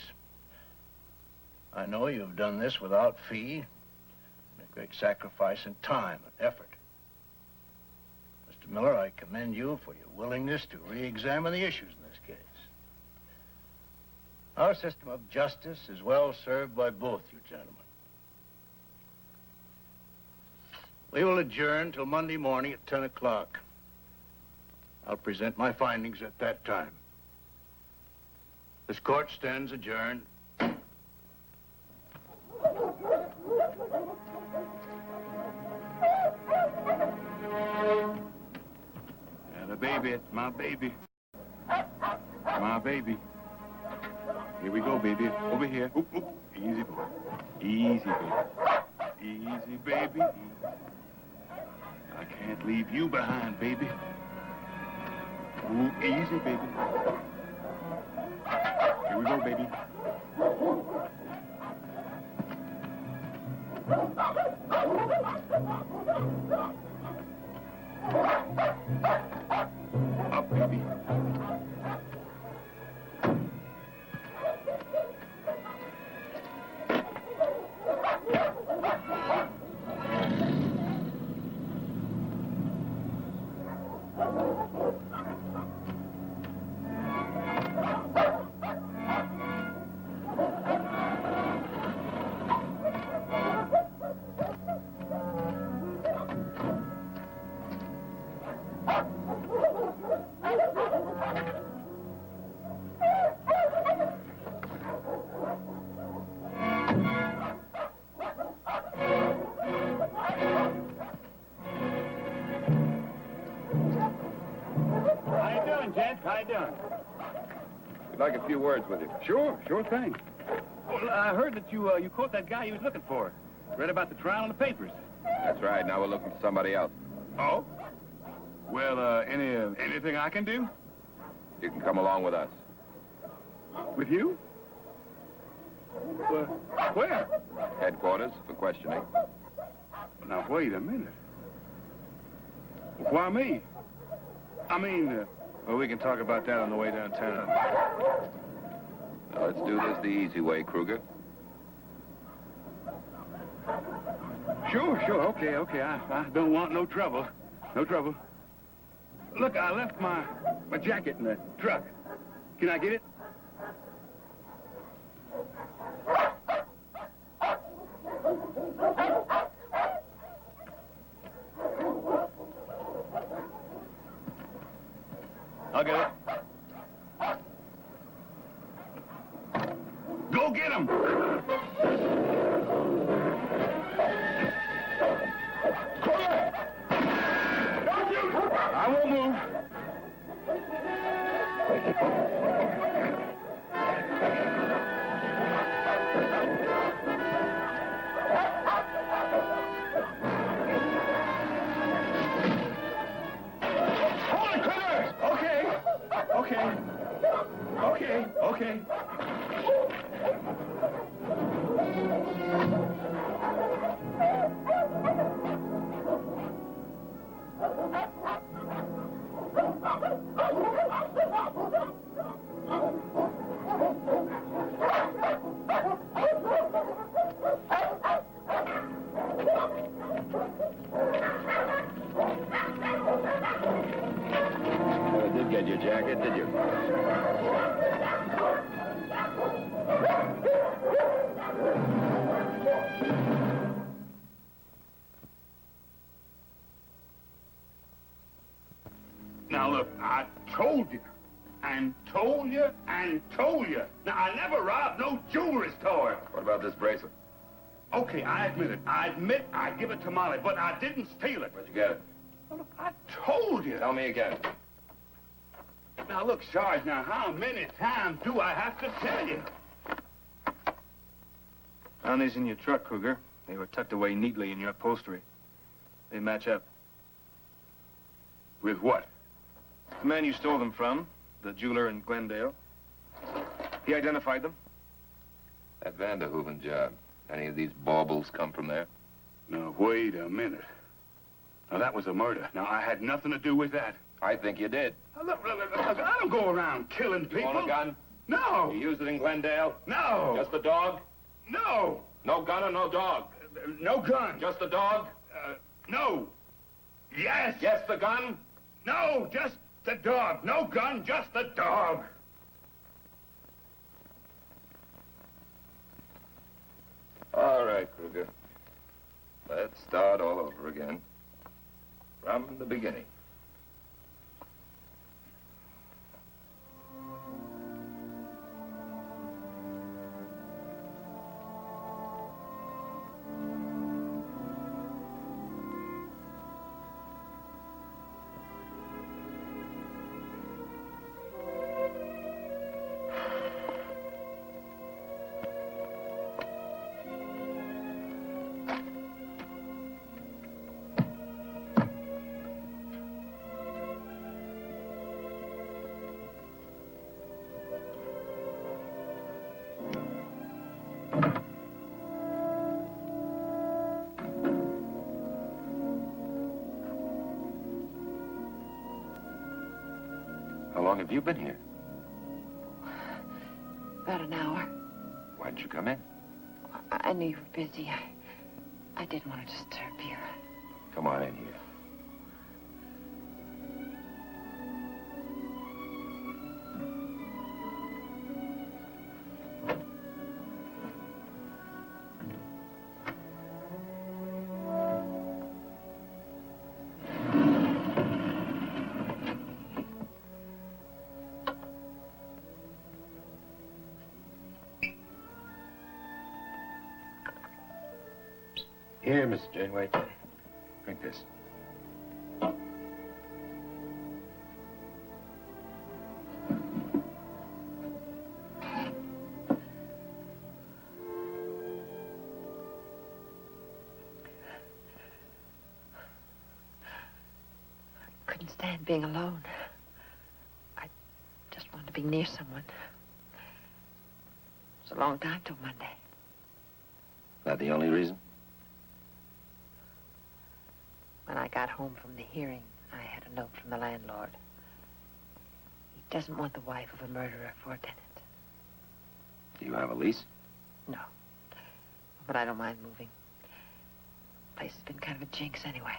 S13: I know you've done this without fee, and a great sacrifice in time and effort. Mr. Miller, I commend you for your willingness to re-examine the issues in this case. Our system of justice is well served by both you gentlemen. We will adjourn till Monday morning at 10 o'clock. I'll present my findings at that time. This court stands adjourned. And
S9: the baby, it's my baby. My baby. Here we go, baby. Over here. Oop, oop. Easy, boy. Easy, baby. Easy, baby. I can't leave you behind, baby. Ooh, easy, baby. Here we go, baby. Up, baby.
S7: How you doing?
S3: We'd like a few words with you.
S7: Sure thing. Well, I heard that you caught that guy you was looking for. Read about the trial in the papers.
S3: That's right. Now we're looking for somebody else.
S7: Oh? Well, anything I can do?
S3: You can come along with us.
S7: With you? Where?
S3: Headquarters for questioning.
S7: Now, wait a minute. Why me? I mean,
S2: well, we can talk about that on the way downtown.
S3: Now, let's do this the easy way, Kruger.
S7: Sure. Okay. I don't want no trouble. No trouble. Look, I left my jacket in the truck. Can I get it? I'll get it. Go get him! Okay.
S3: Never did get your jacket, did you?
S7: Now, look, I told you, and told you, and told you. Now, I never robbed no jewelry store.
S3: What about this bracelet?
S7: Okay, I admit it. I admit I give it to Molly, but I didn't steal it.
S3: Where'd you get it?
S7: Well, look, I told you.
S3: Tell me again.
S7: Now, look, Sarge, now, how many times do I have to tell you?
S2: Found these in your truck, Kruger. They were tucked away neatly in your upholstery. They match up.
S7: With what?
S2: The man you stole them from, the jeweler in Glendale. He identified them.
S3: That Vanderhooven job. Any of these baubles come from there?
S7: Now, wait a minute. Now, that was a murder. Now, I had nothing to do with that.
S3: I think you did.
S7: Now, look, I don't go around killing people.
S3: You own a gun?
S7: No.
S3: You used it in Glendale?
S7: No.
S3: Just the dog?
S7: No.
S3: No gun or no dog?
S7: No gun.
S3: Just the dog?
S7: No. Yes.
S3: Yes, the gun?
S7: No, just the dog. No gun, just the dog.
S3: All right, Kruger. Let's start all over again. From the beginning. How long have you been here?
S8: About an hour.
S3: Why didn't you come in?
S8: I knew you were busy. I didn't want to disturb you.
S3: Come on in here. Here, Miss Janeway. Drink this.
S8: Couldn't stand being alone. I just wanted to be near someone. It's a long time till Monday.
S3: That the only reason?
S8: When I got home from the hearing, I had a note from the landlord. He doesn't want the wife of a murderer for a tenant.
S3: Do you have a lease?
S8: No. But I don't mind moving. The place has been kind of a jinx anyway.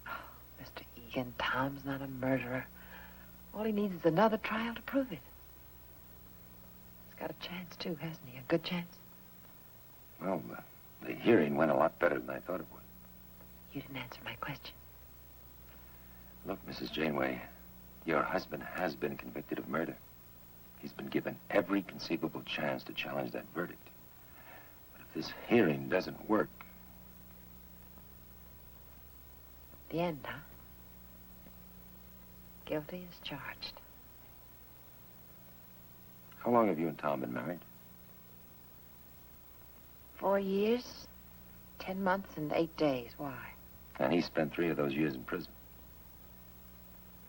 S8: Oh, Mr. Egan, Tom's not a murderer. All he needs is another trial to prove it. He's got a chance, too, hasn't he? A good chance?
S3: Well, the hearing went a lot better than I thought it would.
S8: You didn't answer my question.
S3: Look, Mrs. Janeway, your husband has been convicted of murder. He's been given every conceivable chance to challenge that verdict. But if this hearing doesn't work...
S8: The end, huh? Guilty as charged.
S3: How long have you and Tom been married?
S8: 4 years, 10 months, and 8 days. Why?
S3: And he spent 3 of those years in prison.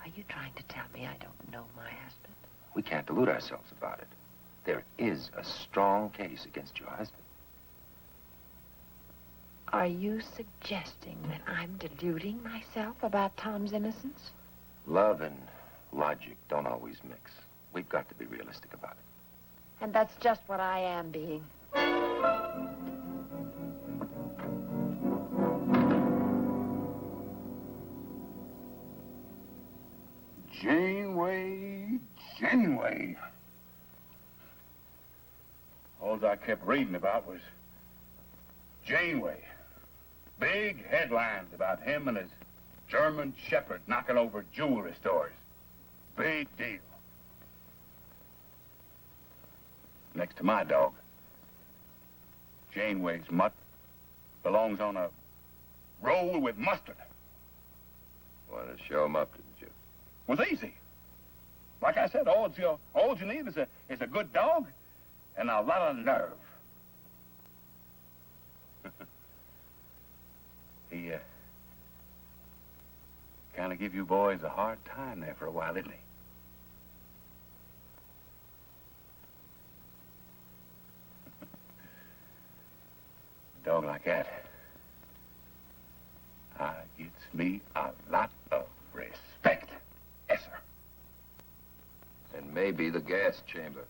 S8: Are you trying to tell me I don't know my husband?
S3: We can't delude ourselves about it. There is a strong case against your husband.
S8: Are you suggesting that I'm deluding myself about Tom's innocence?
S3: Love and logic don't always mix. We've got to be realistic about it.
S8: And that's just what I am being.
S7: Janeway. All I kept reading about was Janeway. Big headlines about him and his German shepherd knocking over jewelry stores. Big deal. Next to my dog. Janeway's mutt belongs on a roll with mustard.
S3: Wanted to show him up, didn't you?
S7: Was easy. Like I said, all you need is a good dog and a lot of nerve. He kind of give you boys a hard time there for a while, didn't he? A dog like that gets me a lot of respect. Yes, sir.
S3: And maybe the gas chamber.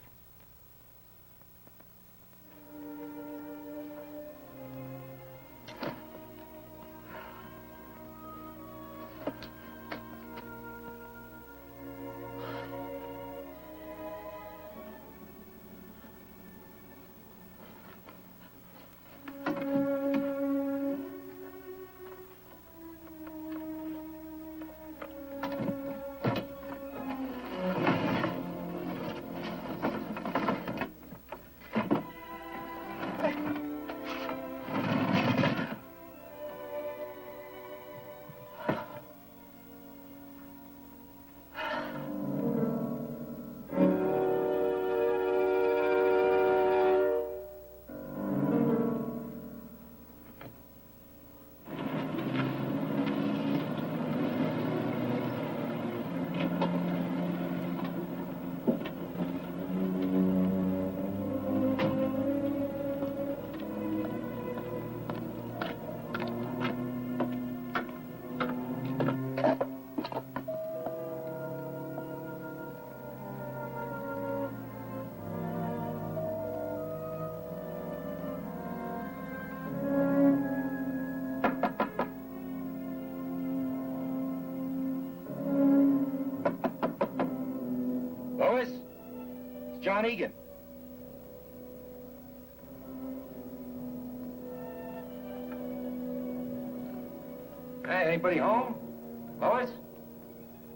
S2: John Egan.
S10: Hey, anybody home? Lois?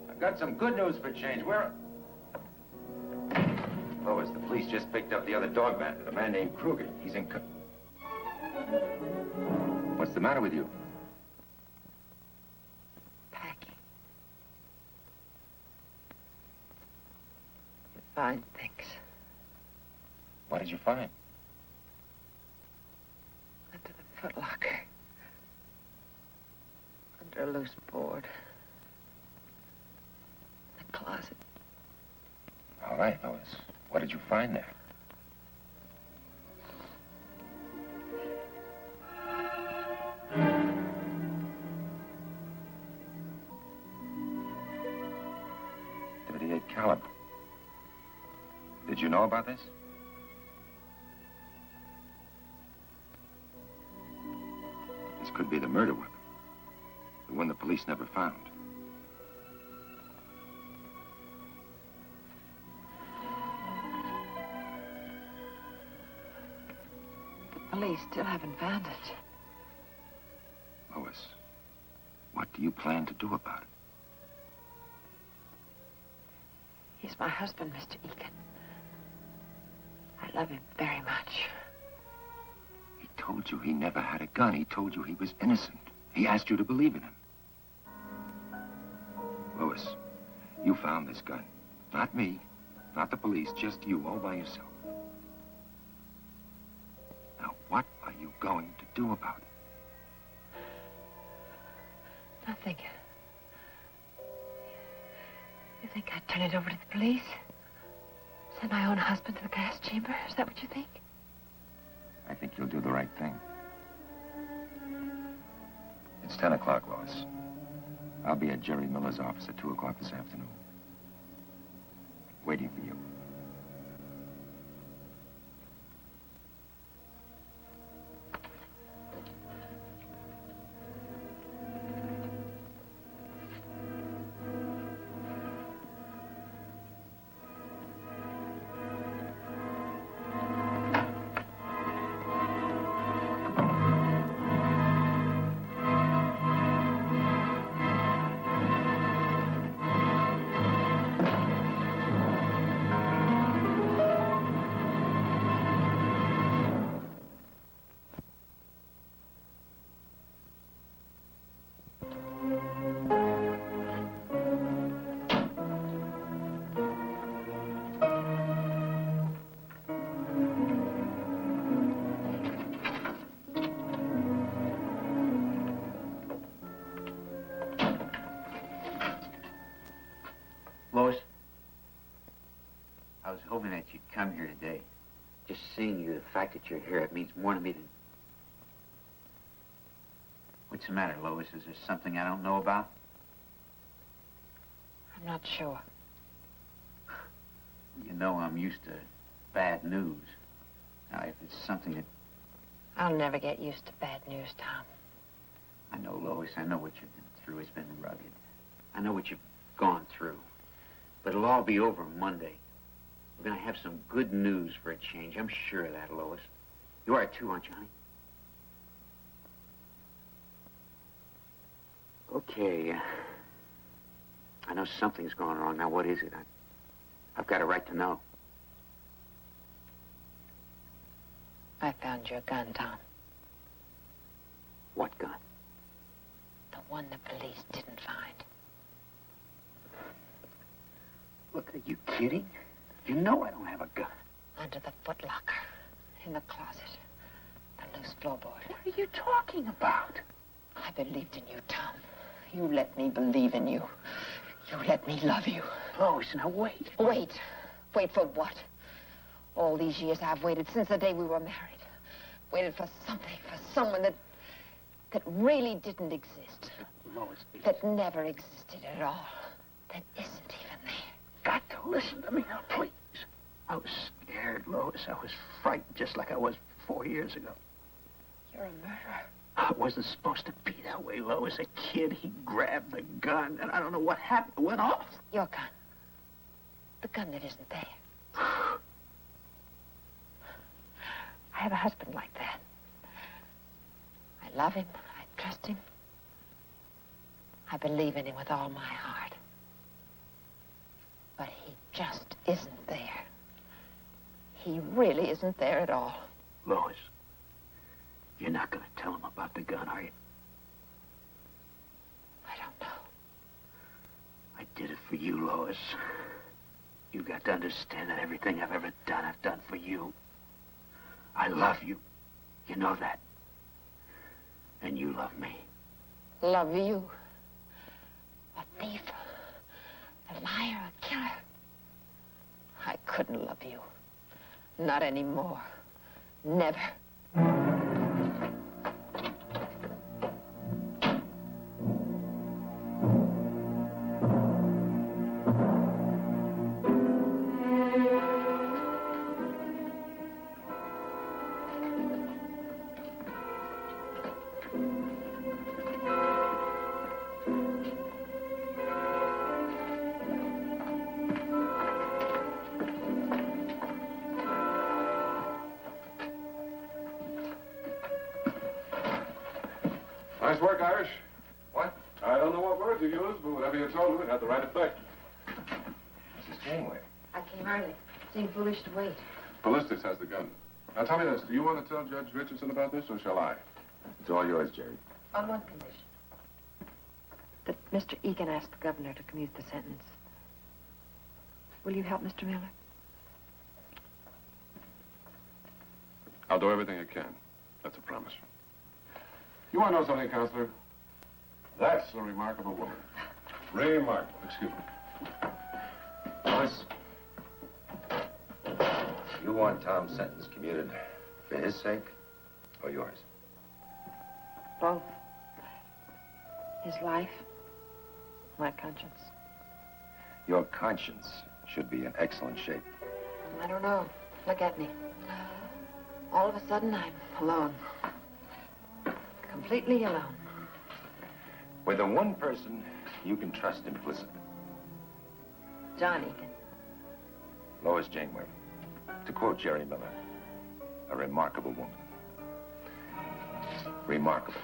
S10: I've got some good news for a change. Where... Lois, the police just picked up the other dog bandit, a man named Kruger. He's in...
S3: What's the matter with you?
S8: Packing. You find things.
S3: What did you find?
S8: Under the footlocker. Under a loose board. The closet.
S3: All right, Lois. What did you find there? .38 caliber. Did you know about this? This could be the murder weapon. The one the police never found.
S8: The police still haven't found it.
S3: Lois, what do you plan to do about it?
S8: He's my husband, Mr. Egan. I love him very much.
S3: He told you he never had a gun. He told you he was innocent. He asked you to believe in him. Lois, you found this gun. Not me, not the police, just you, all by yourself. Now, what are you going to do about it?
S8: Nothing. You think I'd turn it over to the police? Send my own husband to the gas chamber? Is that what you think?
S3: I think you'll do the right thing. It's 10 o'clock, Lois. I'll be at Jerry Miller's office at 2 o'clock this afternoon. Waiting for you.
S5: Lois, I was hoping that you'd come here today. Just seeing you, the fact that you're here, it means more to me than... What's the matter, Lois? Is there something I don't know about?
S8: I'm not sure.
S5: You know I'm used to bad news. Now, if it's something that...
S8: I'll never get used to bad news, Tom.
S5: I know, Lois, I know what you've been through. It's been rugged. I know what you've gone through. But it'll all be over Monday. We're going to have some good news for a change. I'm sure of that, Lois. You are too, aren't you, honey? Okay. I know something's going wrong. Now, what is it? I've got a right to know.
S8: I found your gun, Tom.
S5: What gun?
S8: The one the police didn't find.
S5: Look, are you kidding? You know I don't have a gun.
S8: Under the footlocker. In the closet. The loose floorboard.
S5: What are you talking about?
S8: I believed in you, Tom. You let me believe in you. You let me love you.
S5: Lois, now wait.
S8: Wait. Wait for what? All these years I've waited since the day we were married. Waited for something, for someone that really didn't exist.
S5: Lois,
S8: that never existed at all. That isn't even there.
S5: Got to listen to me now, please. I was scared, Lois. I was frightened just like I was 4 years ago.
S8: You're a murderer.
S5: It wasn't supposed to be that way, Lois. A kid, he grabbed the gun, and I don't know what happened. It went off.
S8: Your gun. The gun that isn't there. I have a husband like that. I love him. I trust him. I believe in him with all my heart. But he just isn't there. He really isn't there at all.
S5: Lois, you're not going to tell him about the gun, are you?
S8: I don't know.
S5: I did it for you, Lois. You got to understand that everything I've ever done, I've done for you. I love you. You know that. And you love me.
S8: Love you? A thief? A liar? A killer? I couldn't love you. Not anymore. Never.
S9: Nice work, Irish. What? I don't know what word you used, but whatever you told him, it had the right effect.
S3: Mrs. Janeway.
S8: I came early. Seemed foolish to wait.
S9: Ballistics has the gun. Now, tell me this. Do you want to tell Judge Richardson about this, or shall I?
S3: It's all yours, Jerry.
S8: On one condition. That Mr. Egan asked the governor to commute the sentence. Will you help Mr. Miller?
S9: I'll do everything I can. That's a promise. You want to know something, Counselor? That's a remarkable woman. Remarkable. Excuse me.
S3: Lois, You want Tom's sentence commuted for his sake or yours?
S8: Both. His life, my conscience.
S3: Your conscience should be in excellent shape.
S8: I don't know. Look at me. All of a sudden, I'm alone. Completely alone.
S3: With the one person you can trust implicitly.
S8: John Egan.
S3: Lois Janeway. To quote Jerry Miller, a remarkable woman. Remarkable.